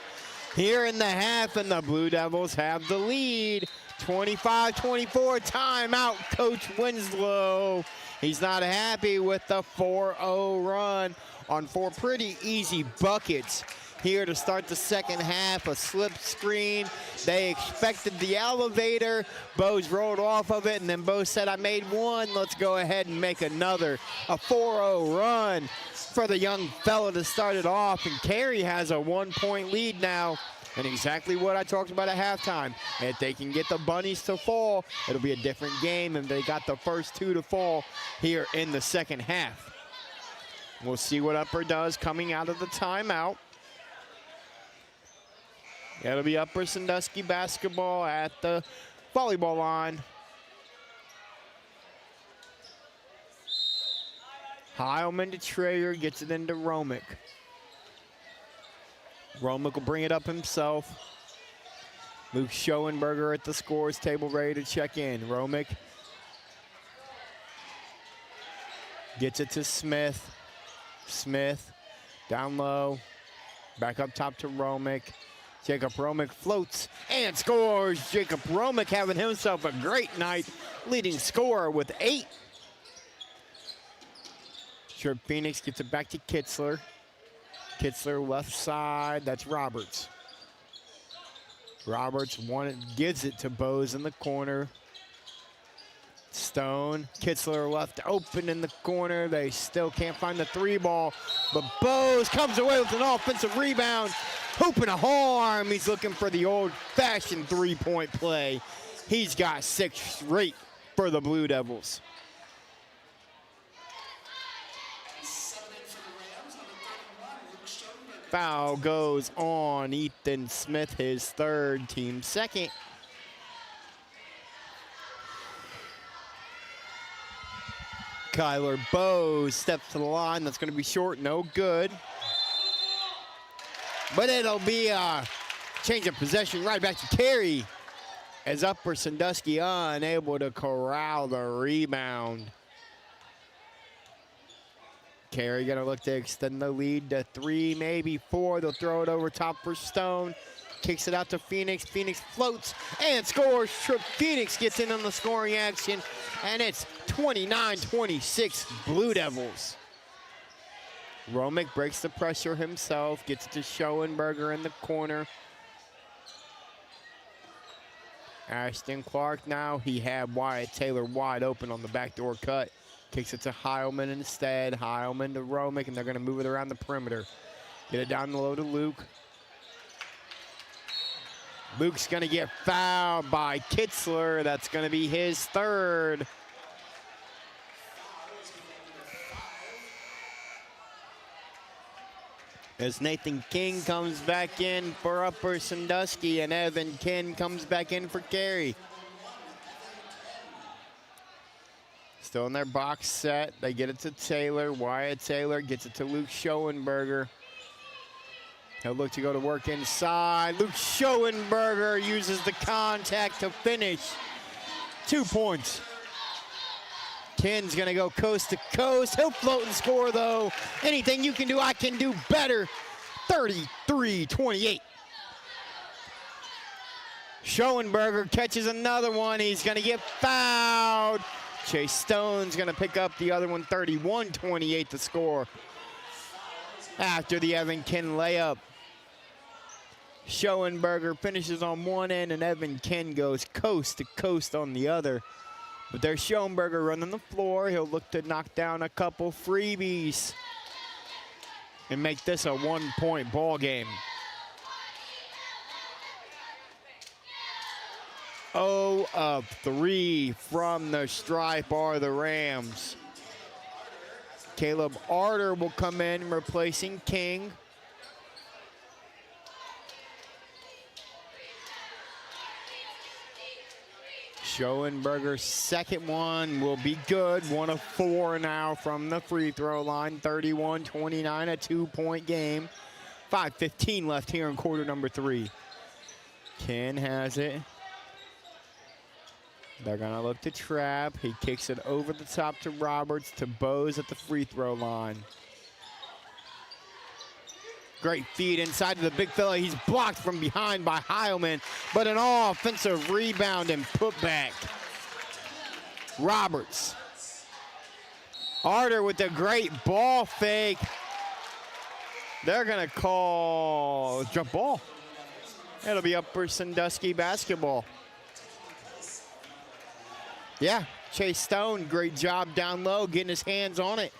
here in the half, and the Blue Devils have the lead. 25-24, timeout, Coach Winslow. He's not happy with the 4-0 run on 4 pretty easy buckets here to start the second half. A slip screen. They expected the elevator. Bose rolled off of it, and then Bose said, I made one. Let's go ahead and make another. A 4-0 run for the young fella to start it off, and Carey has a 1-point lead now. And exactly what I talked about at halftime. If they can get the bunnies to fall, it'll be a different game, and they got the first 2 to fall here in the second half. We'll see what Upper does coming out of the timeout. It'll be Upper Sandusky basketball at the volleyball line. Heilman to Traeger, gets it into Romick. Romick will bring it up himself. Luke Schoenberger at the scores table ready to check in. Romick gets it to Smith. Smith down low. Back up top to Romick. Jacob Romick floats and scores. Jacob Romick having himself a great night. Leading scorer with 8. Sure, Phoenix gets it back to Kitzler. Kitzler left side, that's Roberts. Roberts gives it to Bose in the corner. Stone, Kitzler left open in the corner. They still can't find the 3 ball, but Bose comes away with an offensive rebound. Hoop and a harm. He's looking for the old-fashioned 3-point play. He's got 6 straight for the Blue Devils. Foul goes on Ethan Smith, his 3rd, team 2nd. Kyler Bose steps to the line. That's going to be short, no good. But it'll be a change of possession right back to Carey as Upper Sandusky unable to corral the rebound. Carey gonna look to extend the lead to 3, maybe 4. They'll throw it over top for Stone. Kicks it out to Phoenix. Phoenix floats and scores. Phoenix gets in on the scoring action, and it's 29-26 Blue Devils. Romick breaks the pressure himself, gets it to Schoenberger in the corner. Ashton Clark now, he had Wyatt Taylor wide open on the backdoor cut. Kicks it to Heilman instead. Heilman to Romick, and they're going to move it around the perimeter. Get it down low to Luke. Luke's going to get fouled by Kitzler. That's going to be his 3rd. As Nathan King comes back in for Upper Sandusky, and Evan King comes back in for Carey. Still in their box set. They get it to Taylor. Wyatt Taylor gets it to Luke Schoenberger. He'll look to go to work inside. Luke Schoenberger uses the contact to finish. 2 points. Ken's gonna go coast to coast. He'll float and score though. Anything you can do, I can do better. 33-28. Schoenberger catches another one. He's gonna get fouled. Chase Stone's gonna pick up the other one. 31-28 the score after the Evan Ken layup. Schoenberger finishes on one end, and Evan Ken goes coast to coast on the other. But there's Schoenberger running the floor. He'll look to knock down a couple freebies and make this a 1-point ball game. 0 of 3 from the stripe are the Rams. Caleb Arter will come in replacing King. Schoenberger's second one will be good. 1 of 4 now from the free throw line. 31-29, a 2-point game. 5:15 left here in quarter number 3. Ken has it. They're gonna look to trap. He kicks it over the top to Roberts, to Bose at the free throw line. Great feed inside to the big fella. He's blocked from behind by Heilman, but an offensive rebound and putback. Roberts. Arter with a great ball fake. They're gonna call jump ball. It'll be Upper Sandusky basketball. Yeah, Chase Stone, great job down low, getting his hands on it.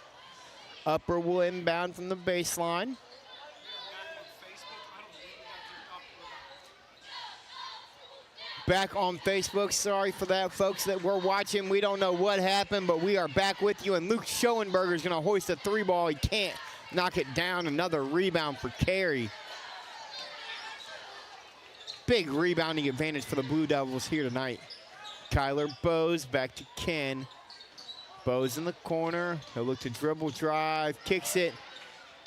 Upper will inbound from the baseline. Back on Facebook, sorry for that, folks that were watching. We don't know what happened, but we are back with you, and Luke Schoenberger is gonna hoist a 3 ball. He can't knock it down. Another rebound for Carey. Big rebounding advantage for the Blue Devils here tonight. Kyler Bose back to Ken. Bose in the corner. He'll look to dribble drive, kicks it.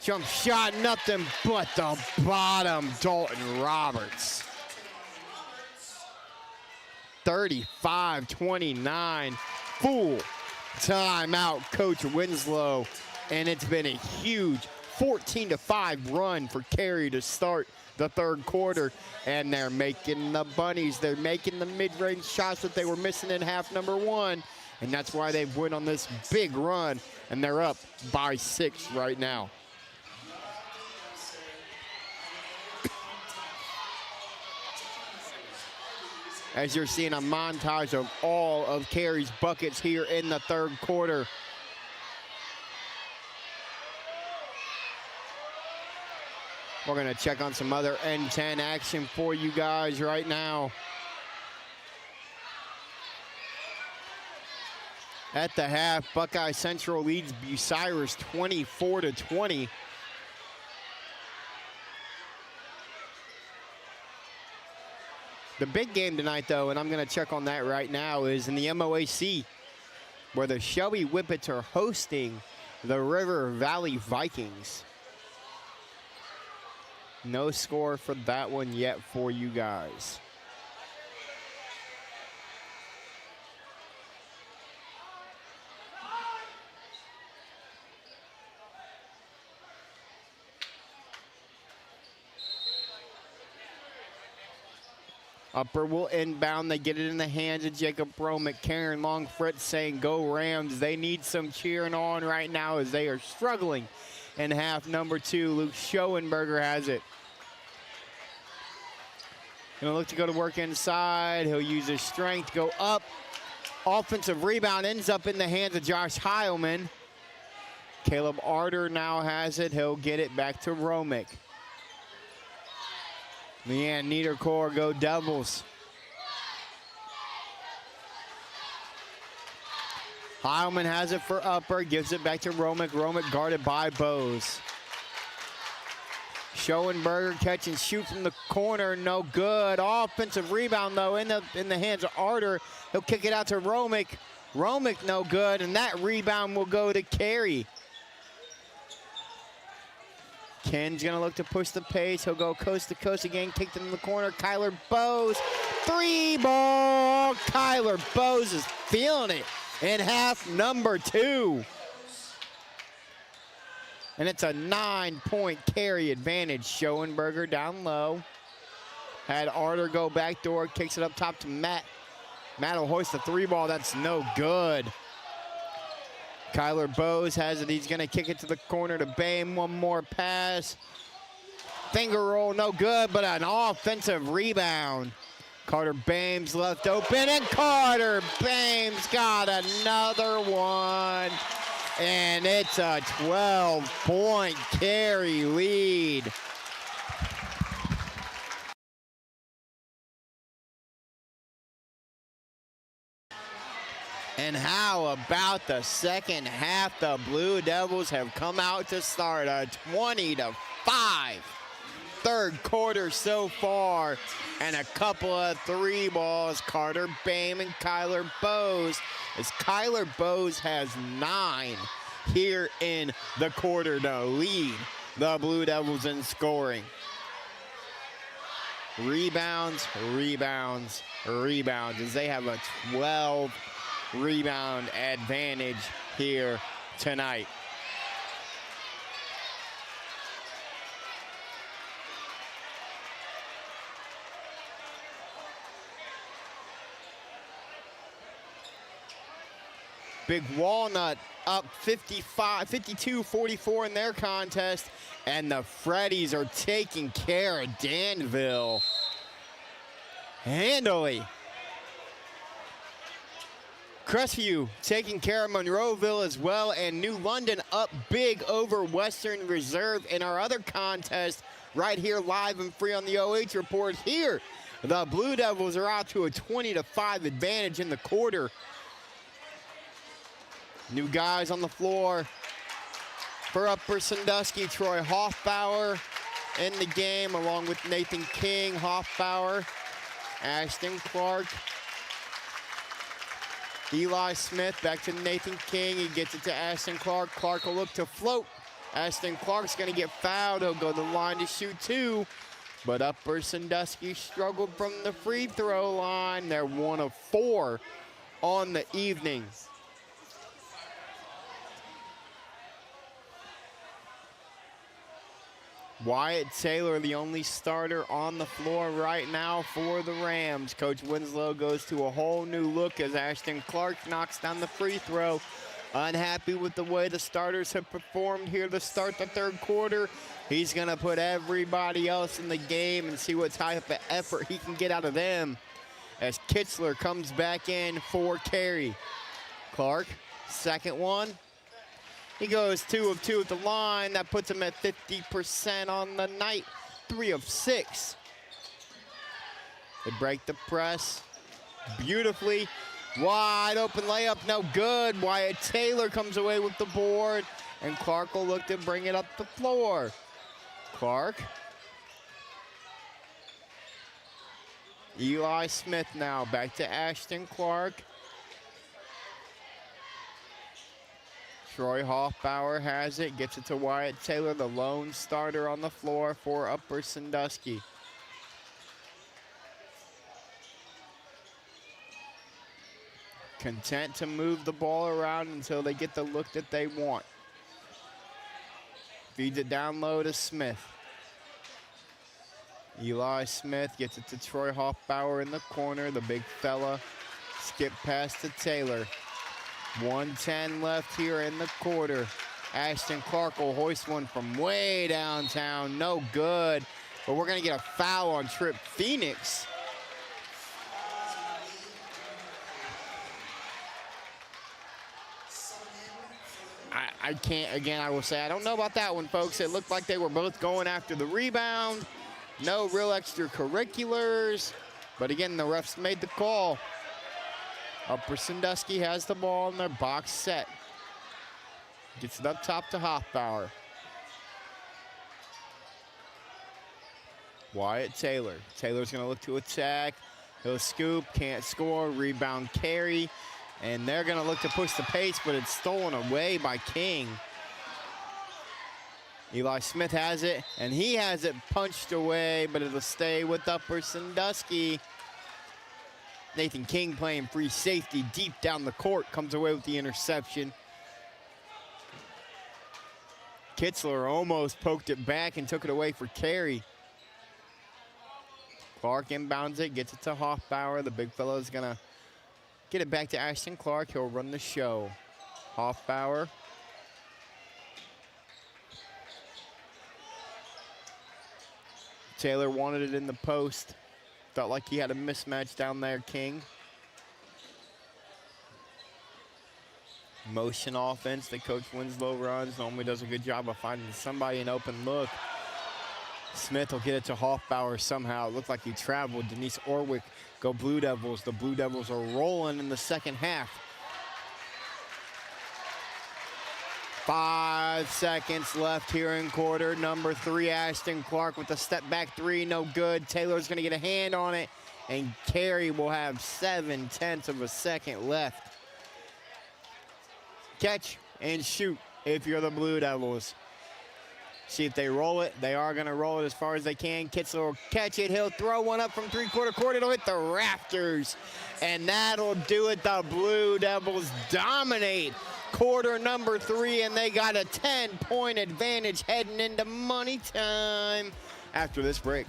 Jump shot, nothing but the bottom, Dalton Roberts. 35-29, full timeout, Coach Winslow. And it's been a huge 14-5 run for Carey to start the third quarter. And they're making the bunnies. They're making the mid-range shots that they were missing in half number 1. And that's why they've went on this big run. And they're up by 6 right now. As you're seeing a montage of all of Carey's buckets here in the third quarter. We're gonna check on some other N10 action for you guys right now. At the half, Buckeye Central leads Bucyrus 24-20. The big game tonight, though, and I'm going to check on that right now, is in the MOAC, where the Shelby Whippets are hosting the River Valley Vikings. No score for that one yet for you guys. Upper will inbound. They get it in the hands of Jacob Bromick. Karen Longfritz saying, go Rams. They need some cheering on right now as they are struggling in half number 2. Luke Schoenberger has it. Gonna look to go to work inside. He'll use his strength, go up. Offensive rebound ends up in the hands of Josh Heilman. Caleb Arter now has it. He'll get it back to Bromick. Leanne Niedercore, go Devils. Heilman has it for Upper, gives it back to Romick. Romick guarded by Bose. Schoenberger catch and shoot from the corner, no good. Offensive rebound though in the hands of Arter. He'll kick it out to Romick. Romick no good, and that rebound will go to Carey. Ken's gonna look to push the pace. He'll go coast to coast again, kicked it in the corner. Kyler Bose, 3 ball. Kyler Bose is feeling it in half number 2. And it's a 9-point Carey advantage. Schoenberger down low. Had Arter go back door, kicks it up top to Matt. Matt will hoist the 3 ball, that's no good. Kyler Bose has it, he's gonna kick it to the corner to Bame, 1 more pass. Finger roll, no good, but an offensive rebound. Carter Bames left open, and Carter Bames got another one. And it's a 12-point Carey lead. And how about the second half? The Blue Devils have come out to start a 20-5. Third quarter so far, and a couple of three balls. Carter Bame and Kyler Bowes, as Kyler Bowes has 9 here in the quarter to lead the Blue Devils in scoring. Rebounds, rebounds, rebounds, as they have a 12 rebound advantage here tonight. Big Walnut up 52-44 in their contest, and the Freddies are taking care of Danville handily. Crestview taking care of Monroeville as well, and New London up big over Western Reserve in our other contest right here live and free on the OH Report. Here, the Blue Devils are out to a 20-5 advantage in the quarter. New guys on the floor for Upper Sandusky. Troy Hoffbauer in the game, along with Nathan King. Hoffbauer, Ashton Clark, Eli Smith, back to Nathan King. He gets it to Ashton Clark. Clark will look to float. Ashton Clark's going to get fouled. He'll go to the line to shoot 2. But Upper Sandusky struggled from the free throw line. They're 1 of 4 on the evening. Wyatt Taylor, the only starter on the floor right now for the Rams. Coach Winslow goes to a whole new look as Ashton Clark knocks down the free throw. Unhappy with the way the starters have performed here to start the third quarter. He's going to put everybody else in the game and see what type of effort he can get out of them as Kitzler comes back in for Carey. Clark, second one. He goes 2 of 2 at the line. That puts him at 50% on the night. 3 of 6. They break the press beautifully. Wide open layup, no good. Wyatt Taylor comes away with the board, and Clark will look to bring it up the floor. Clark. Eli Smith now back to Ashton Clark. Troy Hoffbauer has it, gets it to Wyatt Taylor, the lone starter on the floor for Upper Sandusky. Content to move the ball around until they get the look that they want. Feeds it down low to Smith. Eli Smith gets it to Troy Hoffbauer in the corner, the big fella. Skip pass to Taylor. 1:10 left here in the quarter. Ashton Clark will hoist one from way downtown. No good. But we're going to get a foul on Trip Phoenix. I can't, again, I will say, I don't know about that one, folks. It looked like they were both going after the rebound. No real extracurriculars. But again, the refs made the call. Upper Sandusky has the ball in their box set. Gets it up top to Hoffbauer. Wyatt Taylor. Taylor's going to look to attack. He'll scoop, can't score. Rebound Carey. And they're going to look to push the pace, but it's stolen away by King. Eli Smith has it, and he has it punched away, but it'll stay with Upper Sandusky. Nathan King playing free safety deep down the court, comes away with the interception. Kitzler almost poked it back and took it away for Carey. Clark inbounds it, gets it to Hoffbauer. The big fella is gonna get it back to Ashton Clark. He'll run the show. Hoffbauer. Taylor wanted it in the post. Felt like he had a mismatch down there, King. Motion offense that Coach Winslow runs. Normally does a good job of finding somebody an open look. Smith will get it to Hoffbauer somehow. It looked like he traveled. Denise Orwick, go Blue Devils. The Blue Devils are rolling in the second half. 5 seconds left here in quarter number 3. Ashton Clark with a step back 3, no good. Taylor's gonna get a hand on it, and Carey will have 7/10 of a second left. Catch and shoot if you're the Blue Devils. See if they roll it. They are gonna roll it as far as they can. Kitzler will catch it. He'll throw one up from 3/4 court. It'll hit the rafters, and that'll do it. The Blue Devils dominate quarter number 3, and they got a 10-point advantage heading into money time after this break.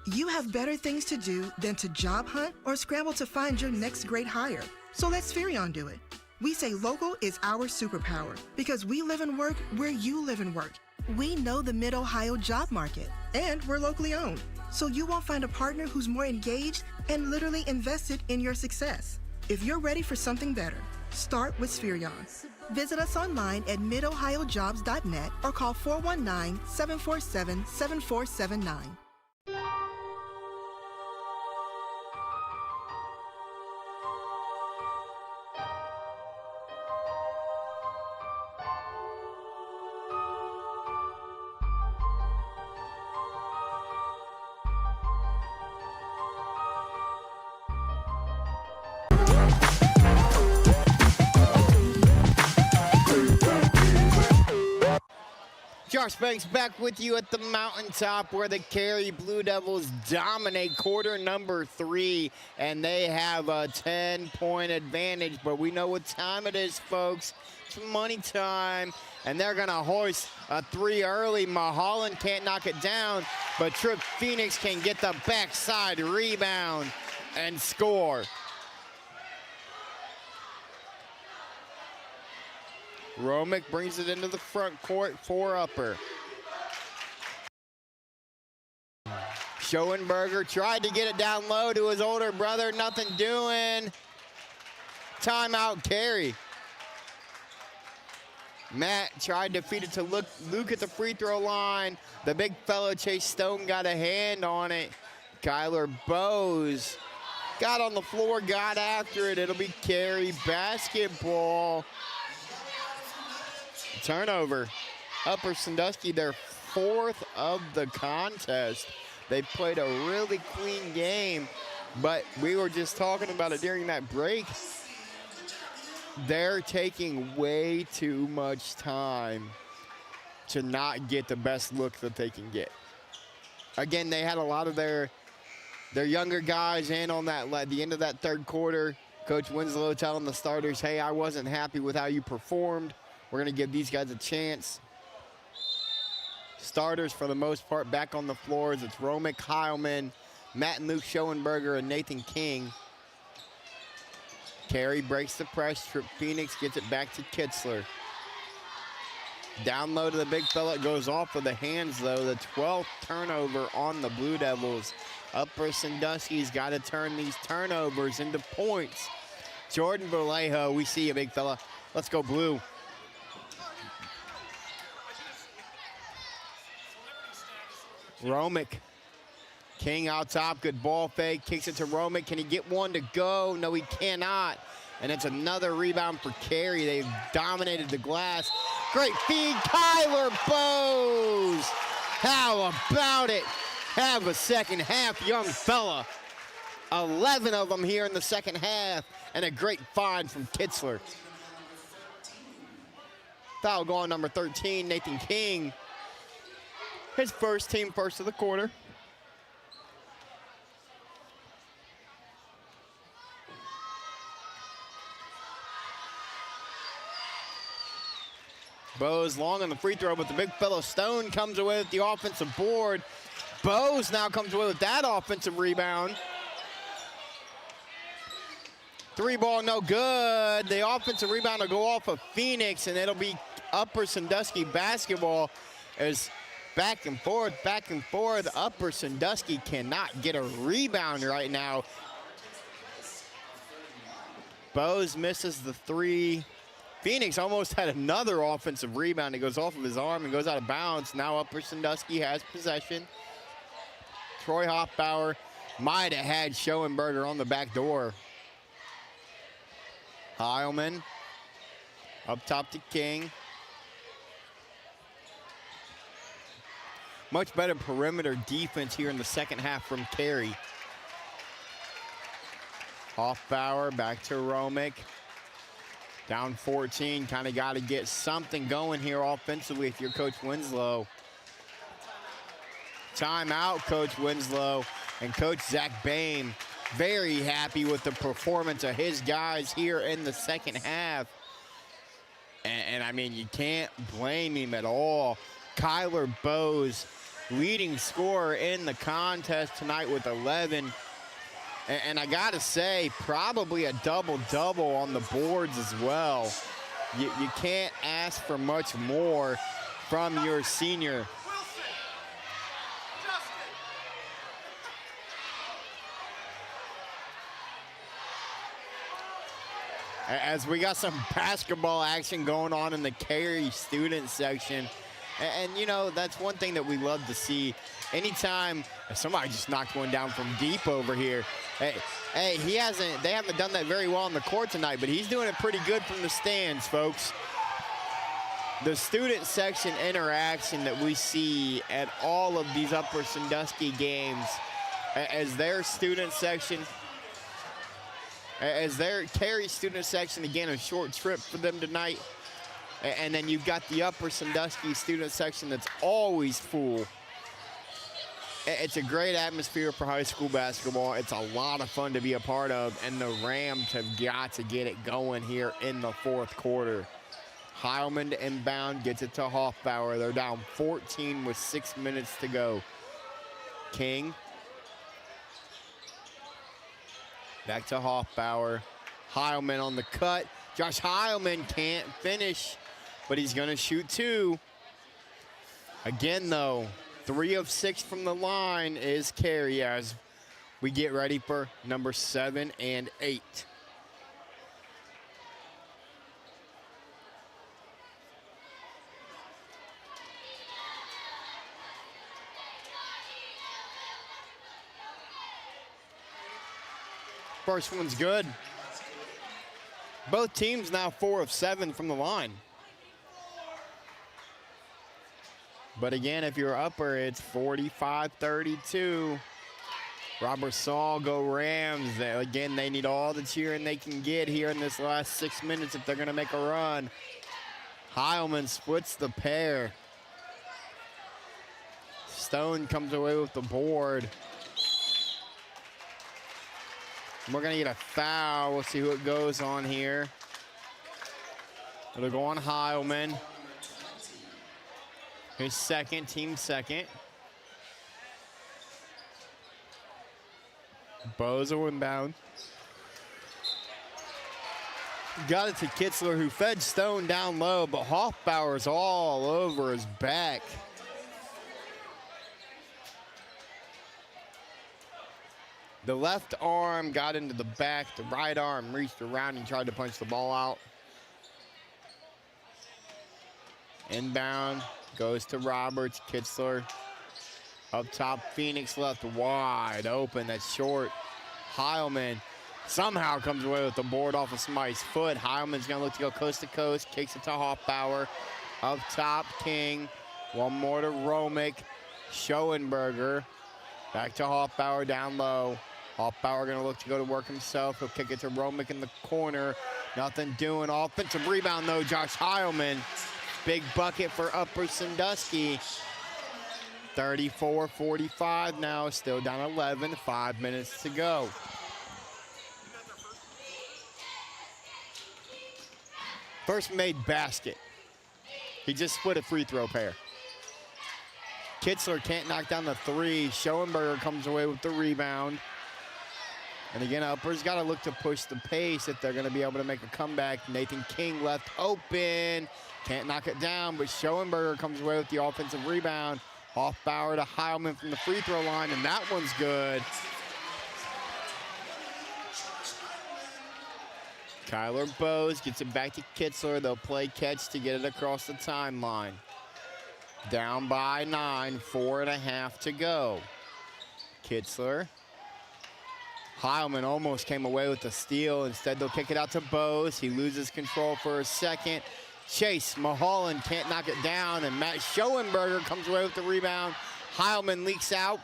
You have better things to do than to job hunt or scramble to find your next great hire. So let Spherion do it. We say local is our superpower because we live and work where you live and work. We know the Mid-Ohio job market, and we're locally owned. So you won't find a partner who's more engaged and literally invested in your success. If you're ready for something better, start with Spherion. Visit us online at midohiojobs.net or call 419-747-7479. Josh Banks back with you at the mountaintop where the Carey Blue Devils dominate quarter number 3, and they have a 10-point advantage. But we know what time it is, folks. It's money time, and they're going to hoist a 3 early. Mulholland can't knock it down, but Trip Phoenix can get the backside rebound and score. Romick brings it into the front court for Upper. Schoenberger tried to get it down low to his older brother, nothing doing. Timeout, Carey. Matt tried to feed it to Luke at the free throw line. The big fellow Chase Stone got a hand on it. Kyler Bowes got on the floor, got after it. It'll be Carey basketball. Turnover. Upper Sandusky, their 4th of the contest. They played a really clean game, but we were just talking about it during that break. They're taking way too much time to not get the best look that they can get. Again, they had a lot of their younger guys in on that at the end of that 3rd quarter. Coach Winslow telling the starters, hey, I wasn't happy with how you performed. We're going to give these guys a chance. Starters, for the most part, back on the floors. It's Romick, Heilman, Matt and Luke Schoenberger, and Nathan King. Carey breaks the press. Trip Phoenix gets it back to Kitzler. Down low to the big fella. It goes off of the hands, though. The 12th turnover on the Blue Devils. Upper Sandusky's got to turn these turnovers into points. Jordan Vallejo, we see a big fella. Let's go Blue. Romick. King out top, good ball fake, kicks it to Romick. Can he get one to go? No, he cannot. And it's another rebound for Carey. They've dominated the glass. Great feed, Kyler Bowes. How about it? Have a second half, young fella. 11 of them here in the second half, and a great find from Kitzler. Foul going number 13, Nathan King. His first team first of the quarter. Bowes long on the free throw, but the big fellow Stone comes away with the offensive board. Bowes now comes away with that offensive rebound. 3 ball, no good. The offensive rebound will go off of Phoenix, and it'll be Upper Sandusky basketball. As back and forth, Upper Sandusky cannot get a rebound right now. Bowes misses the 3. Phoenix almost had another offensive rebound. It goes off of his arm and goes out of bounds. Now Upper Sandusky has possession. Troy Hoffbauer might have had Schoenberger on the back door. Heilman up top to King. Much better perimeter defense here in the second half from Carey. Hoffbauer back to Romick. Down 14, kind of got to get something going here offensively if you're Coach Winslow. Timeout, Coach Winslow. And Coach Zach Boehm very happy with the performance of his guys here in the second half. And I mean, you can't blame him at all. Kyler Bowes, leading scorer in the contest tonight with 11. And I got to say, probably a double-double on the boards as well. You can't ask for much more from your senior. As we got some basketball action going on in the Carey student section. And you know, that's one thing that we love to see. Anytime somebody just knocked one down from deep over here. Hey, they haven't done that very well on the court tonight, but he's doing it pretty good from the stands, folks. The student section interaction that we see at all of these Upper Sandusky games, as their student section, as their Carey student section, again, a short trip for them tonight. And then you've got the Upper Sandusky student section that's always full. It's a great atmosphere for high school basketball. It's a lot of fun to be a part of, and the Rams have got to get it going here in the fourth quarter. Heilman to inbound, gets it to Hoffbauer. They're down 14 with 6 minutes to go. King. Back to Hoffbauer. Heilman on the cut. Josh Heilman can't finish, but he's going to shoot two. Again, though, 3 of 6 from the line is Carey as we get ready for number 7 and 8. First one's good. Both teams now 4 of 7 from the line. But again, if you're Upper, it's 45-32. Robert Saul, go Rams. Again, they need all the cheering they can get here in this last 6 minutes if they're going to make a run. Heilman splits the pair. Stone comes away with the board. We're going to get a foul. We'll see who it goes on here. It'll go on Heilman. His second, team second. Bozo inbound. Got it to Kitzler, who fed Stone down low, but Hoffbauer's all over his back. The left arm got into the back. The right arm reached around and tried to punch the ball out. Inbound goes to Roberts. Kitzler up top. Phoenix left wide open. That's short. Heilman somehow comes away with the board off of somebody's foot. Heilman's going to look to go coast to coast. Kicks it to Hoffbauer. Up top, King. One more to Romick. Schoenberger. Back to Hoffbauer down low. Hoffbauer going to look to go to work himself. He'll kick it to Romick in the corner. Nothing doing. Offensive rebound, though, Josh Heilman. Big bucket for Upper Sandusky. 34-45 now. Still down 11. 5 minutes to go. First made basket. He just split a free throw pair. Kitzler can't knock down the three. Schoenberger comes away with the rebound. And again, Upper's got to look to push the pace if they're going to be able to make a comeback. Nathan King left open. Can't knock it down, but Schoenberger comes away with the offensive rebound. Hoffbauer to Heilman from the free throw line, and that one's good. Kyler Bowes gets it back to Kitzler. They'll play catch to get it across the timeline. Down by 9, 4.5 to go. Kitzler. Heilman almost came away with the steal. Instead, they'll kick it out to Bowes. He loses control for a second. Chase Mulholland can't knock it down, and Matt Schoenberger comes away with the rebound. Heilman leaks out.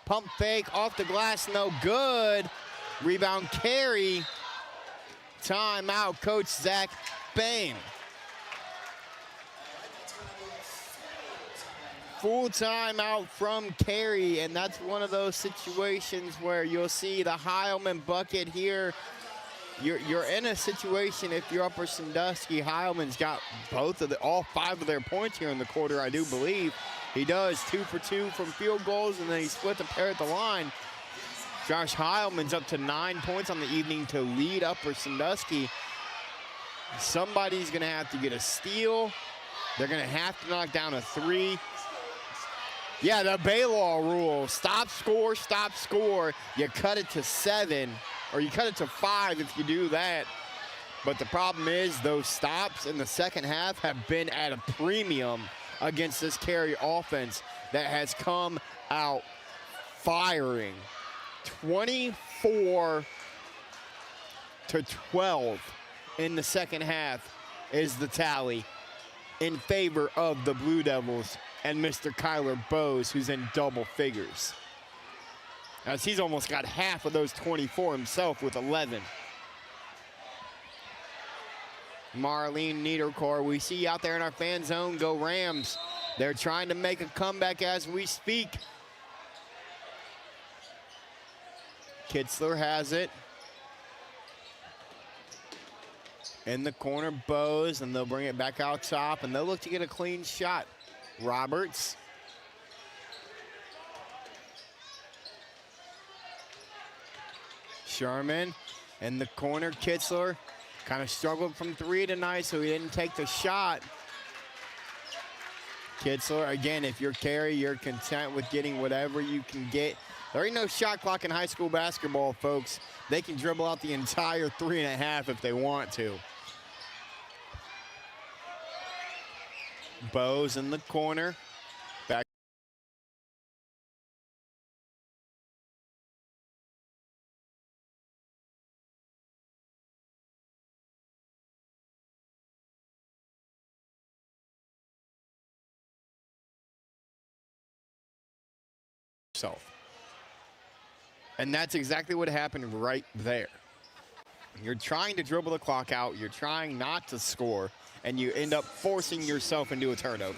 Pump fake off the glass, no good. Rebound Carey. Timeout, Coach Zach Bain. Full timeout from Carey, and that's one of those situations where you'll see the Heilman bucket here. You're in a situation, if you're Upper Sandusky, Heilman's got all 5 of their points here in the quarter, I do believe. He does 2 for 2 from field goals, and then he split the pair at the line. Josh Heilman's up to 9 points on the evening to lead Upper Sandusky. Somebody's gonna have to get a steal. They're gonna have to knock down a 3. Yeah, the Baylor rule, stop, score, stop, score. You cut it to 7, or you cut it to 5 if you do that. But the problem is those stops in the second half have been at a premium against this Carey offense that has come out firing. 24-12 in the second half is the tally in favor of the Blue Devils and Mr. Kyler Bowes, who's in double figures, as he's almost got half of those 24 himself with 11. Marlene Niederkor, we see out there in our fan zone, go Rams. They're trying to make a comeback as we speak. Kitzler has it. In the corner, Bowes, and they'll bring it back out top, and they'll look to get a clean shot. Roberts. Sherman in the corner. Kitzler kind of struggled from 3 tonight, so he didn't take the shot. Kitzler, again, if you're Carey, you're content with getting whatever you can get. There ain't no shot clock in high school basketball, folks. They can dribble out the entire 3.5 if they want to. Bowes in the corner. Back. And that's exactly what happened right there. You're trying to dribble the clock out, you're trying not to score, and you end up forcing yourself into a turnover.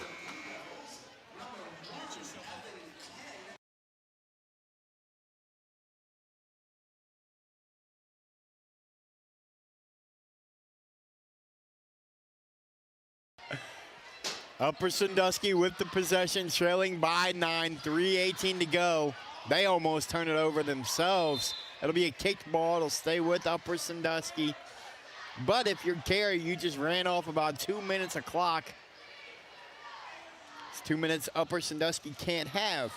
Upper Sandusky with the possession, trailing by 9, 3:18 to go. They almost turn it over themselves. It'll be a kicked ball. It'll stay with Upper Sandusky. But if you're Carey, you just ran off about 2 minutes of clock. It's 2 minutes Upper Sandusky can't have.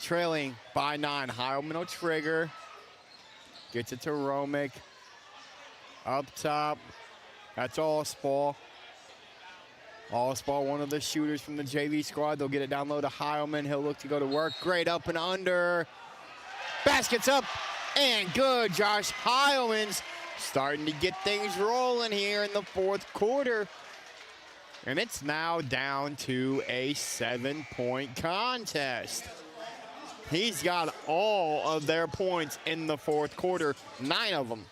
Trailing by 9. Heilman will trigger. Gets it to Romick. Up top. That's Allspaw. Allspaw, one of the shooters from the JV squad. They'll get it down low to Heilman. He'll look to go to work. Great up and under. Baskets up and good. Josh Heilman's starting to get things rolling here in the fourth quarter. And it's now down to a 7-point contest. He's got all of their points in the fourth quarter, 9 of them.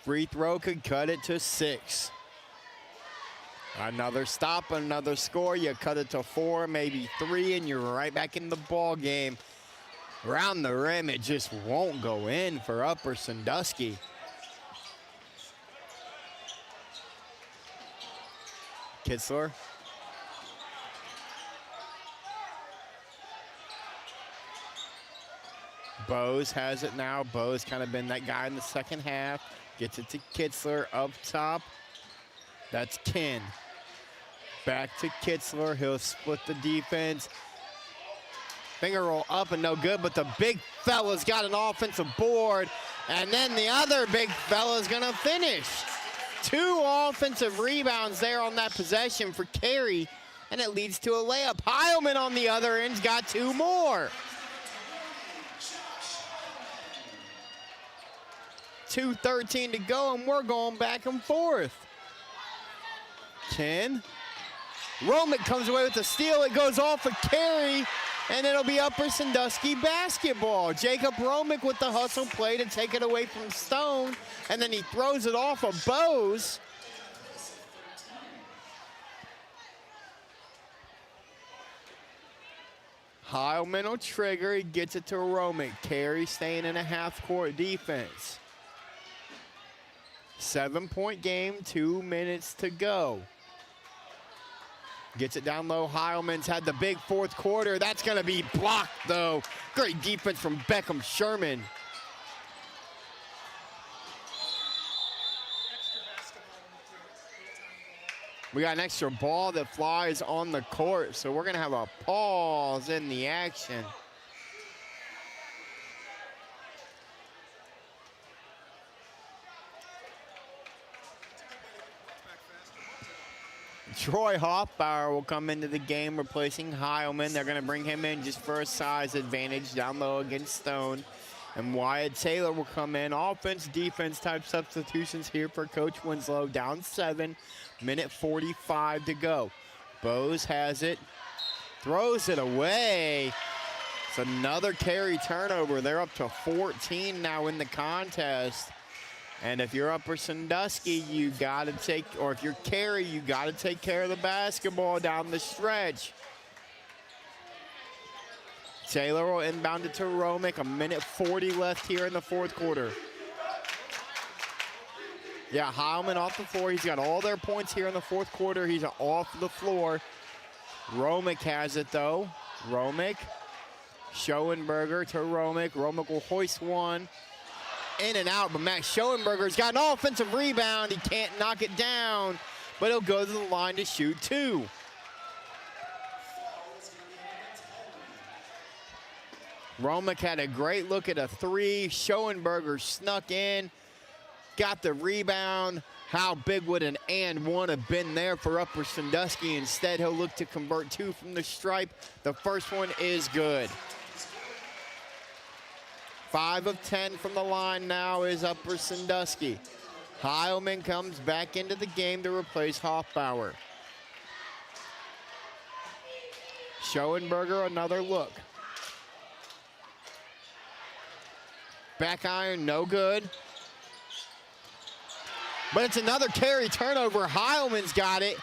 Free throw could cut it to 6. Another stop, another score. You cut it to 4, maybe 3, and you're right back in the ball game. Around the rim, it just won't go in for Upper Sandusky. Kitzler. Bowes has it now. Bowes kind of been that guy in the second half. Gets it to Kitzler up top. That's Ken. Back to Kitzler. He'll split the defense. Finger roll up and no good, but the big fella's got an offensive board, and then the other big fella's gonna finish. 2 offensive rebounds there on that possession for Carey, and it leads to a layup. Heilman on the other end's got 2 more. 2:13 to go, and we're going back and forth. 10. Romick comes away with the steal. It goes off of Carey, and it'll be Upper Sandusky basketball. Jacob Romick with the hustle play to take it away from Stone, and then he throws it off of Bose. Heilman will trigger. He gets it to Romick. Carey staying in a half-court defense. 7-point game, 2 minutes to go. Gets it down low. Heilman's had the big fourth quarter. That's going to be blocked, though. Great defense from Beckham Sherman. We got an extra ball that flies on the court, so we're going to have a pause in the action. Troy Hoffbauer will come into the game replacing Heilman. They're going to bring him in just for a size advantage down low against Stone. And Wyatt Taylor will come in. Offense, defense type substitutions here for Coach Winslow. Down 7, minute 45 to go. Bose has it, throws it away. It's another Carey turnover. They're up to 14 now in the contest. And if you're Upper Sandusky, you got to take, or if you're Carey, you got to take care of the basketball down the stretch. Taylor will inbound it to Romick. A minute 40 left here in the fourth quarter. Yeah, Heilman off the floor. He's got all their points here in the fourth quarter. He's off the floor. Romick has it, though. Romick, Schoenberger to Romick. Romick will hoist one. In and out, but Max Schoenberger's got an offensive rebound. He can't knock it down, but he'll go to the line to shoot 2. Romick had a great look at a 3. Schoenberger snuck in, got the rebound. How big would an and one have been there for Upper Sandusky? Instead, he'll look to convert 2 from the stripe. The first one is good. 5 of 10 from the line now is Upper Sandusky. Heilman comes back into the game to replace Hoffbauer. Schoenberger, another look. Back iron, no good. But it's another Carey turnover. Heilman's got it.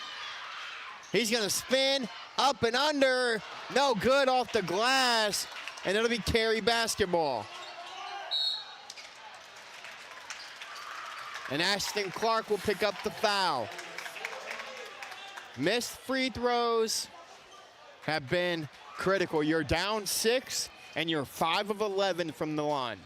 He's going to spin up and under. No good off the glass. And it'll be Carey basketball. And Ashton Clark will pick up the foul. Missed free throws have been critical. You're down 6, and you're 5 of 11 from the line.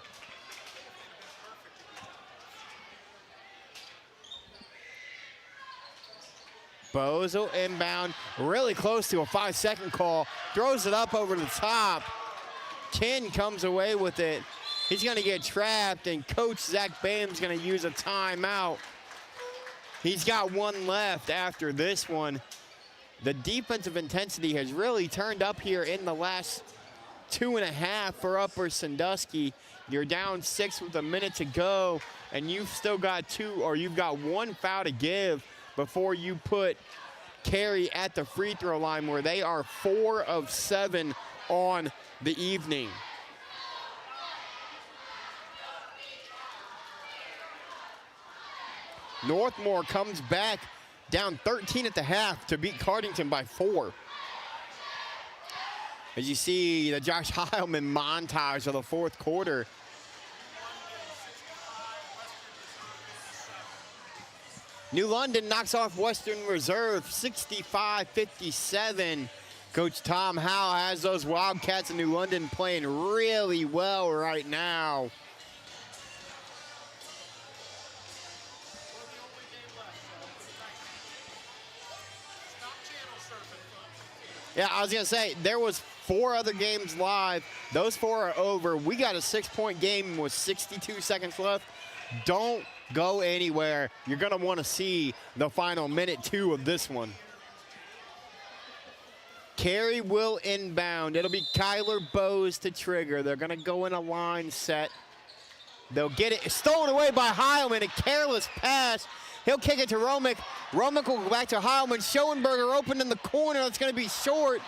Bose will inbound, really close to a 5-second call. Throws it up over the top. Ken comes away with it. He's going to get trapped, and Coach Zach Baham's going to use a timeout. He's got 1 left after this one. The defensive intensity has really turned up here in the last 2.5 for Upper Sandusky. You're down 6 with a minute to go, and you've still got 2, or you've got 1 foul to give before you put Carey at the free throw line, where they are 4 of 7 on the evening. Northmore comes back down 13 at the half to beat Cardington by 4. As you see the Josh Heilman montage of the fourth quarter. New London knocks off Western Reserve 65-57. Coach Tom Howe has those Wildcats in New London playing really well right now. Yeah, I was going to say, there was 4 other games live. Those 4 are over. We got a 6-point game with 62 seconds left. Don't go anywhere. You're going to want to see the final minute 2 of this one. Carey will inbound. It'll be Kyler Bowes to trigger. They're going to go in a line set. They'll get it stolen away by Heilman. A careless pass. He'll kick it to Romick. Romick will go back to Heilman. Schoenberger open in the corner. It's going to be short.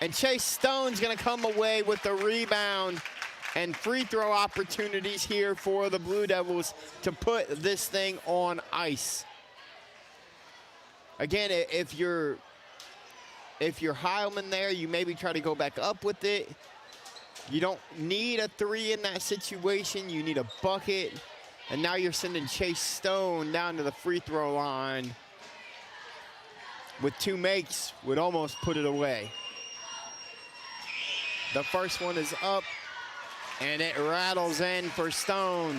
And Chase Stone's going to come away with the rebound and free throw opportunities here for the Blue Devils to put this thing on ice. Again, if you're Heilman there, you maybe try to go back up with it. You don't need a 3 in that situation. You need a bucket. And now you're sending Chase Stone down to the free throw line with 2 makes, would almost put it away. The first one is up, and it rattles in for Stone.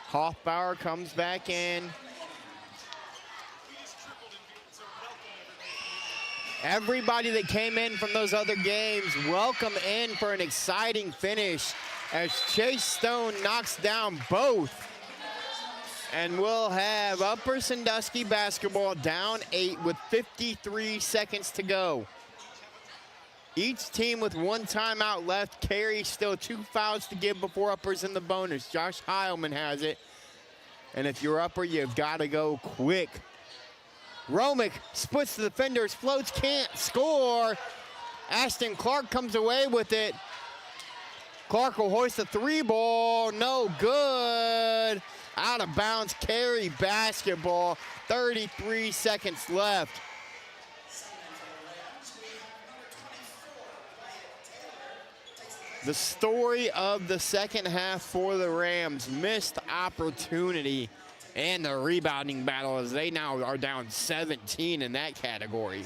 Hoffbauer comes back in. Everybody that came in from those other games, welcome in for an exciting finish as Chase Stone knocks down both. And we'll have Upper Sandusky basketball down 8 with 53 seconds to go. Each team with 1 timeout left. Carey still 2 fouls to give before Upper's in the bonus. Josh Heilman has it. And if you're Upper, you've got to go quick. Romick splits the defenders, floats, can't score. Ashton Clark comes away with it. Clark will hoist the 3 ball, no good. Out of bounds, Carey basketball, 33 seconds left. The story of the second half for the Rams, missed opportunity and the rebounding battle as they now are down 17 in that category.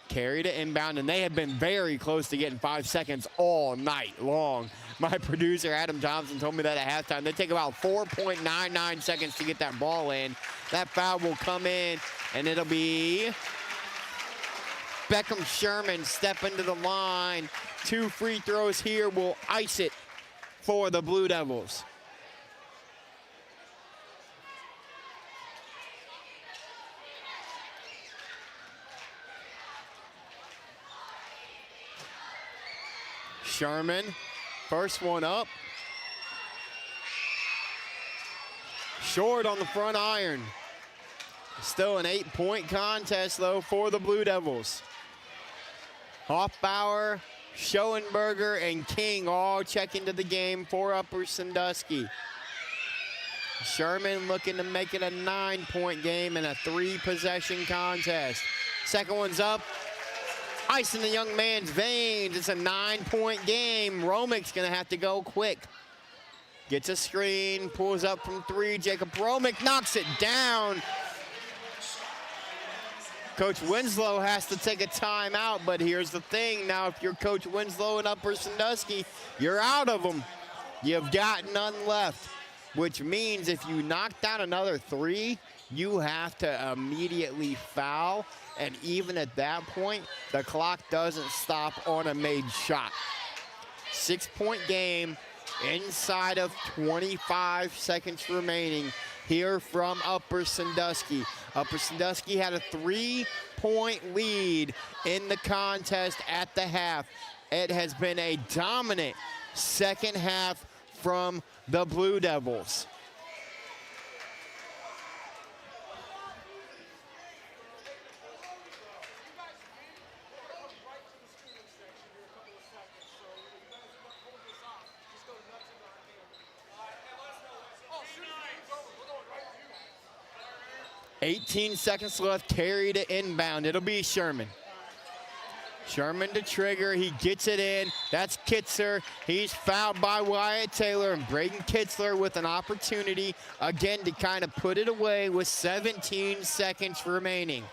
Carey to inbound, and they have been very close to getting 5 seconds all night long. My producer, Adam Thompson, told me that at halftime. They take about 4.99 seconds to get that ball in. That foul will come in, and it'll be Beckham Sherman step into the line. 2 free throws here will ice it for the Blue Devils. Sherman, first one up. Short on the front iron. Still an 8-point contest, though, for the Blue Devils. Hoffbauer, Schoenberger, and King all check into the game for Upper Sandusky. Sherman looking to make it a 9-point game in a 3-possession contest. Second one's up. Ice in the young man's veins. It's a 9-point game. Romick's going to have to go quick. Gets a screen, pulls up from 3. Jacob Romick knocks it down. Coach Winslow has to take a timeout, but here's the thing. Now, if you're Coach Winslow and Upper Sandusky, you're out of them. You've got none left, which means if you knock down another 3, you have to immediately foul. And even at that point, the clock doesn't stop on a made shot. 6-point game inside of 25 seconds remaining here from Upper Sandusky. Upper Sandusky had a 3-point lead in the contest at the half. It has been a dominant second half from the Blue Devils. $18 seconds left, Carey to inbound. It'll be Sherman. Sherman to trigger, he gets it in. That's Kitzler. He's fouled by Wyatt Taylor, and Braden Kitzler with an opportunity again to kind of put it away with 17 seconds remaining.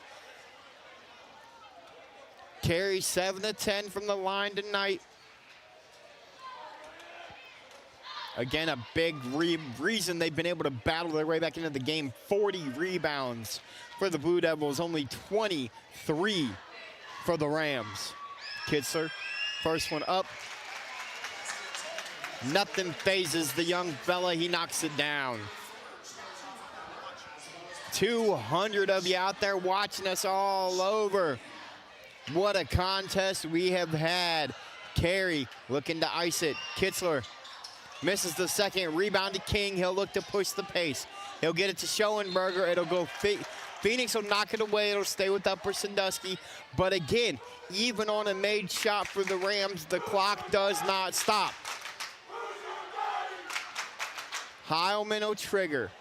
Carey 7 of 10 from the line tonight. Again, a big reason they've been able to battle their way back into the game. 40 rebounds for the Blue Devils, only 23 for the Rams. Kitzler, first one up. Nothing phases the young fella. He knocks it down. 200 of you out there watching us all over. What a contest we have had. Carey looking to ice it. Kitzler misses the second. Rebound to King. He'll look to push the pace. He'll get it to Schoenberger. It'll go Phoenix will knock it away. It'll stay with Upper Sandusky. But again, even on a made shot for the Rams, the clock does not stop. Heilman will trigger.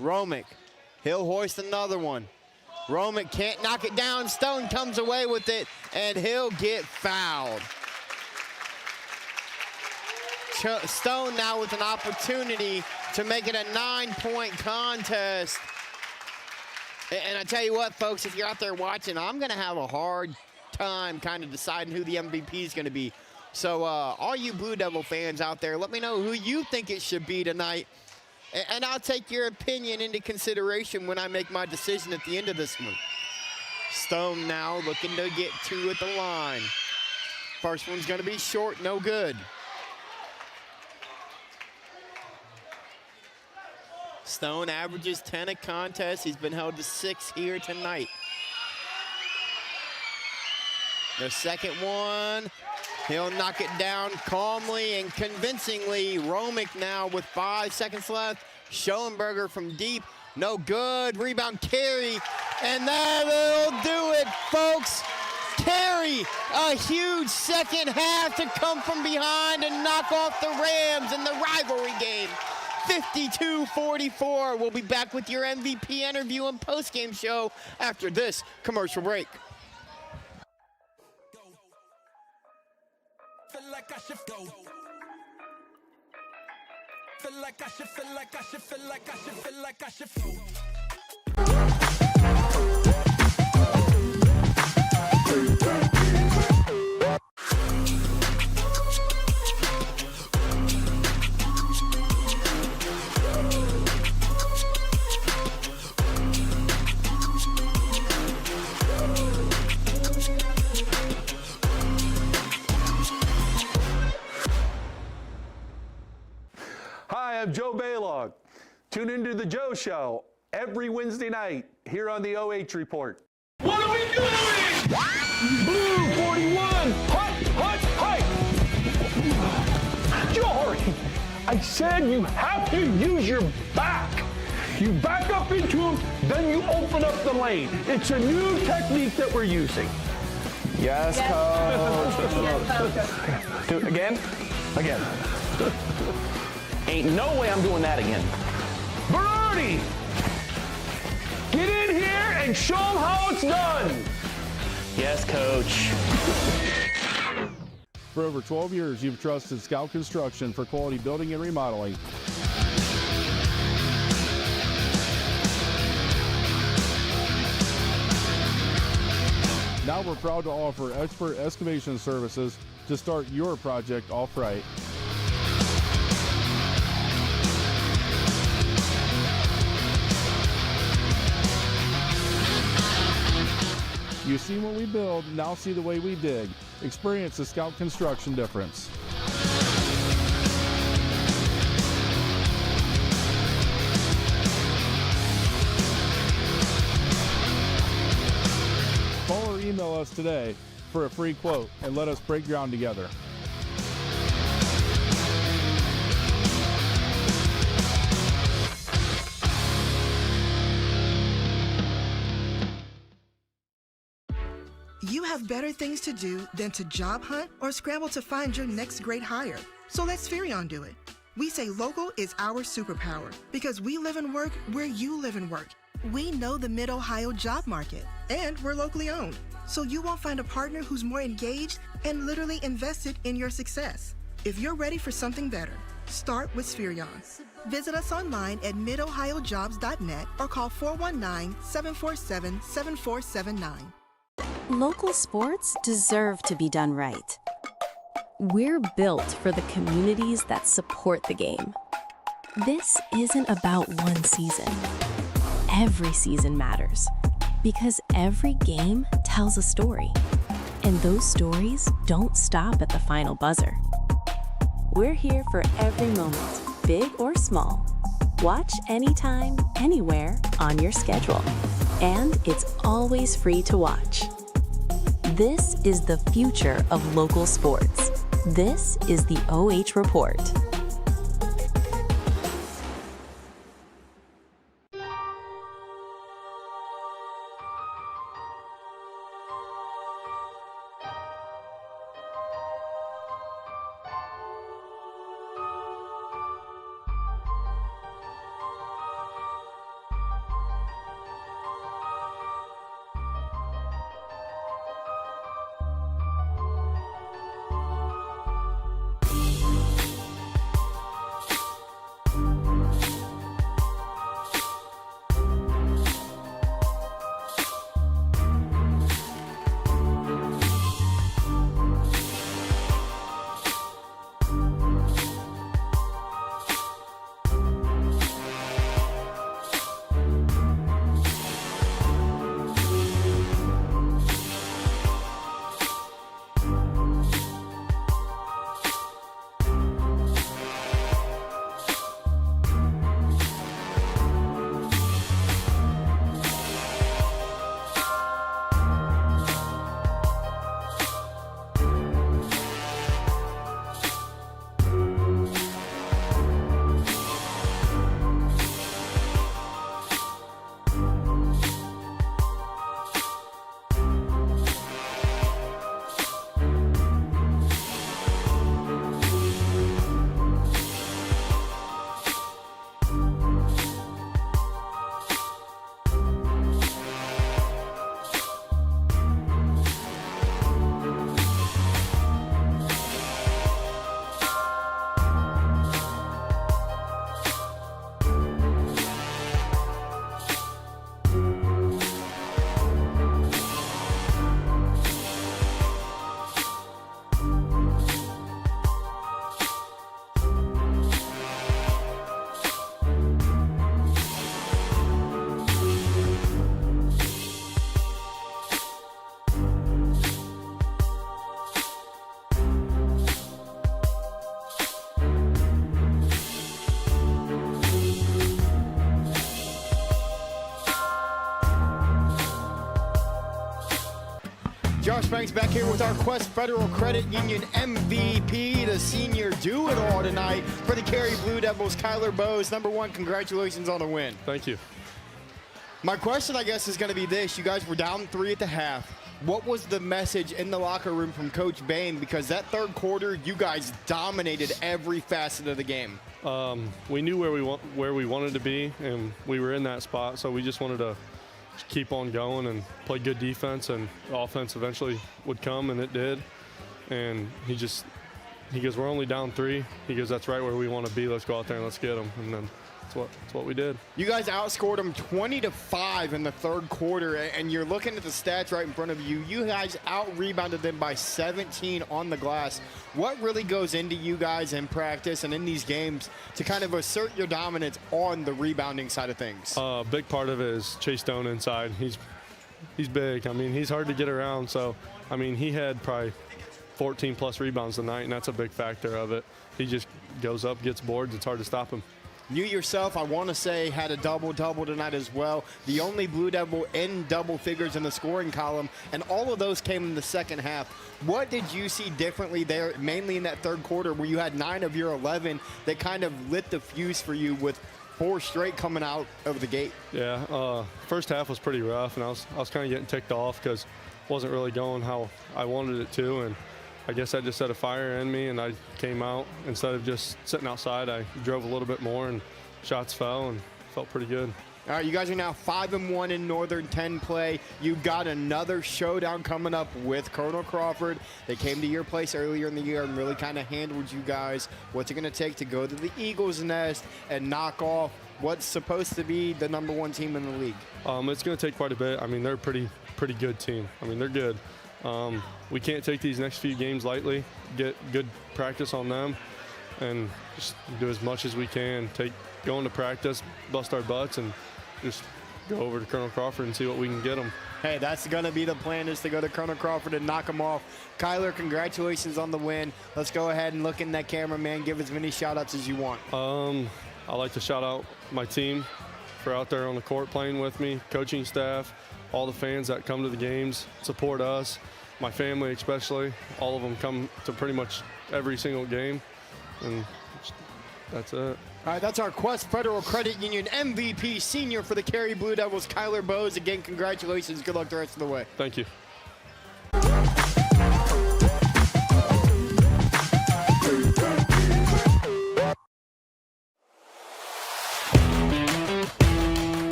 Romick, he'll hoist another one. Romick can't knock it down. Stone comes away with it, and he'll get fouled. Stone now with an opportunity to make it a 9-point contest. And I tell you what, folks, if you're out there watching, I'm going to have a hard time kind of deciding who the MVP is going to be. So all you Blue Devil fans out there, let me know who you think it should be tonight. And I'll take your opinion into consideration when I make my decision at the end of this one. Stone now looking to get two at the line. First one's going to be short, no good. Stone averages 10 a contest. He's been held to 6 here tonight. The second one, he'll knock it down calmly and convincingly. Romick now with 5 seconds left. Schoenberger from deep, no good. Rebound Carey, and that'll do it, folks. Carey, a huge second half to come from behind and knock off the Rams in the rivalry game. 52-44. We'll be back with your MVP interview and postgame show after this commercial break. Feel like I should go. Feel like I should, feel like I should, feel like I should, feel like I should go. Hi, I'm Joe Baylog. Tune into The Joe Show every Wednesday night here on the OH Report. What are we doing? Blue 41, hut, Jory, I said you have to use your back. You back up into him, then you open up the lane. It's a new technique that we're using. Yes, coach. Do it again? Again. Ain't no way I'm doing that again. Berardi, get in here and show them how it's done. Yes, coach. For over 12 years, you've trusted Scout Construction for quality building and remodeling. Now we're proud to offer expert excavation services to start your project off right. You've seen what we build, now see the way we dig. Experience the Scout Construction difference. Call or email us today for a free quote and let us break ground together. You have better things to do than to job hunt or scramble to find your next great hire. So let Spherion do it. We say local is our superpower because we live and work where you live and work. We know the Mid-Ohio job market, and we're locally owned. So you won't find a partner who's more engaged and literally invested in your success. If you're ready for something better, start with Spherion. Visit us online at midohiojobs.net or call 419-747-7479. Local sports deserve to be done right. We're built for the communities that support the game. This isn't about one season. Every season matters because every game tells a story. And those stories don't stop at the final buzzer. We're here for every moment, big or small. Watch anytime, anywhere on your schedule. And it's always free to watch. This is the future of local sports. This is the OH Report. Josh Banks back here with our Quest Federal Credit Union MVP, the senior do-it-all tonight for the Carey Blue Devils. Kyler Bowes, number one, congratulations on the win. Thank you. My question, I guess, is going to be this. You guys were down 3 at the half. What was the message in the locker room from Coach Bain? Because that third quarter, you guys dominated every facet of the game. We knew where we wanted to be, and we were in that spot, so we just wanted to keep on going and play good defense, and offense eventually would come, and it did. And he goes, we're only down 3. He goes, that's right where we want to be. Let's go out there and let's get them. And then that's what we did. You guys outscored them 20-5 in the third quarter, and you're looking at the stats right in front of you. You guys out-rebounded them by 17 on the glass. What really goes into you guys in practice and in these games to kind of assert your dominance on the rebounding side of things? A big part of it is Chase Stone inside. He's big. I mean, he's hard to get around. So, I mean, he had probably 14-plus rebounds tonight, and that's a big factor of it. He just goes up, gets boards. It's hard to stop him. You yourself, I want to say, had a double-double tonight as well. The only Blue Devil in double figures in the scoring column, and all of those came in the second half. What did you see differently there, mainly in that third quarter, where you had 9 of your 11 that kind of lit the fuse for you with 4 straight coming out of the gate? Yeah, first half was pretty rough, and I was kind of getting ticked off because it wasn't really going how I wanted it to, and I guess I just set a fire in me, and I came out. Instead of just sitting outside, I drove a little bit more, and shots fell, and felt pretty good. All right, you guys are now 5-1 in Northern 10 play. You've got another showdown coming up with Colonel Crawford. They came to your place earlier in the year and really kind of handled you guys. What's it going to take to go to the Eagles' nest and knock off what's supposed to be the number 1 team in the league? It's going to take quite a bit. I mean, they're a pretty good team. I mean, they're good. We can't take these next few games lightly, get good practice on them, and just do as much as we can. Go into practice, bust our butts, and just go over to Colonel Crawford and see what we can get them. Hey, that's going to be the plan, is to go to Colonel Crawford and knock them off. Kyler, congratulations on the win. Let's go ahead and look in that camera, man. Give as many shout-outs as you want. I'd like to shout out my team for out there on the court playing with me, coaching staff, all the fans that come to the games, support us, my family especially. All of them come to pretty much every single game, and that's it. All right, that's our Quest Federal Credit Union MVP senior for the Carey Blue Devils, Kyler Bowes. Again, congratulations. Good luck the rest of the way. Thank you.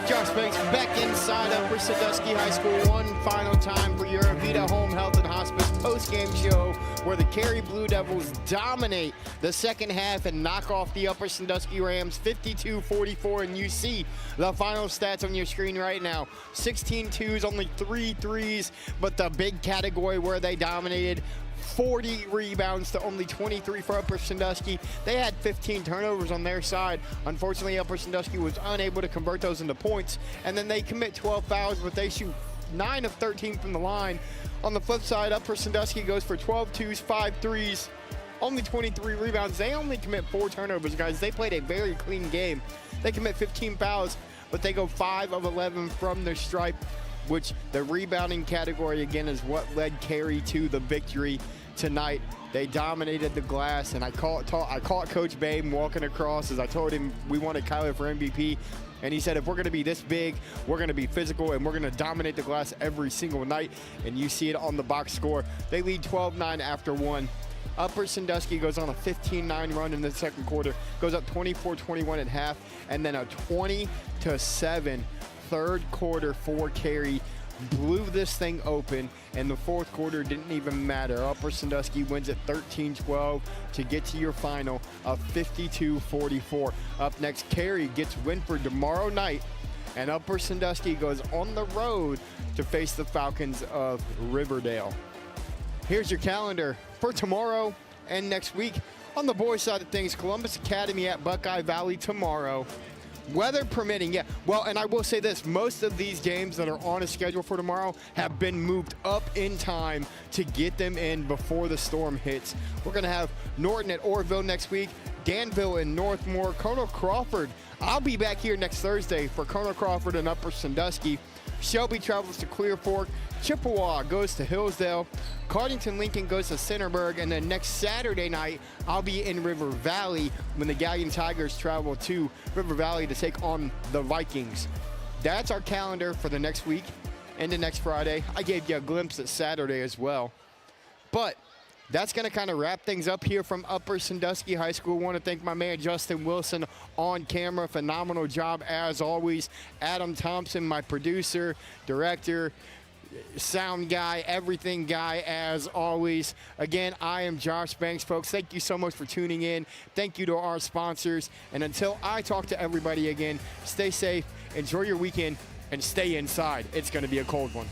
Josh Banks back inside Upper Sandusky High School one final time for your Avita Home Health and Hospice post-game show, where the Carey Blue Devils dominate the second half and knock off the Upper Sandusky Rams 52-44. And you see the final stats on your screen right now. 16 twos, only 3 threes, but the big category where they dominated, 40 rebounds to only 23 for Upper Sandusky. They had 15 turnovers on their side. Unfortunately, Upper Sandusky was unable to convert those into points, and then they commit 12 fouls, but they shoot 9 of 13 from the line. On the flip side, Upper Sandusky goes for 12 twos, 5 threes, only 23 rebounds. They only commit 4 turnovers, guys. They played a very clean game. They commit 15 fouls, but they go 5 of 11 from the stripe, which the rebounding category, again, is what led Carey to the victory tonight. They dominated the glass, and I caught Coach Babe walking across as I told him we wanted Kyler for MVP, and he said, if we're going to be this big, we're going to be physical, and we're going to dominate the glass every single night. And you see it on the box score. They lead 12-9 after 1. Upper Sandusky goes on a 15-9 run in the second quarter, goes up 24-21 at half, and then a 20-7 third quarter for Carey. Blew this thing open, and the fourth quarter didn't even matter. Upper Sandusky wins at 13-12 to get to your final of 52-44. Up next, Carey gets Winford tomorrow night, and Upper Sandusky goes on the road to face the Falcons of Riverdale. Here's your calendar for tomorrow and next week. On the boys' side of things, Columbus Academy at Buckeye Valley tomorrow. Weather permitting, yeah. Well, and I will say this, most of these games that are on a schedule for tomorrow have been moved up in time to get them in before the storm hits. We're going to have Norton at Orville next week, Danville and Northmore, Colonel Crawford. I'll be back here next Thursday for Colonel Crawford and Upper Sandusky. Shelby travels to Clear Fork. Chippewa goes to Hillsdale. Cardington Lincoln goes to Centerburg. And then next Saturday night, I'll be in River Valley when the Galleon Tigers travel to River Valley to take on the Vikings. That's our calendar for the next week and the next Friday. I gave you a glimpse at Saturday as well. But that's going to kind of wrap things up here from Upper Sandusky High School. I want to thank my man Justin Wilson on camera. Phenomenal job as always. Adam Thompson, my producer, director, sound guy, everything guy as always. Again, I am Josh Banks, folks. Thank you so much for tuning in. Thank you to our sponsors. And until I talk to everybody again, stay safe, enjoy your weekend, and stay inside. It's going to be a cold one.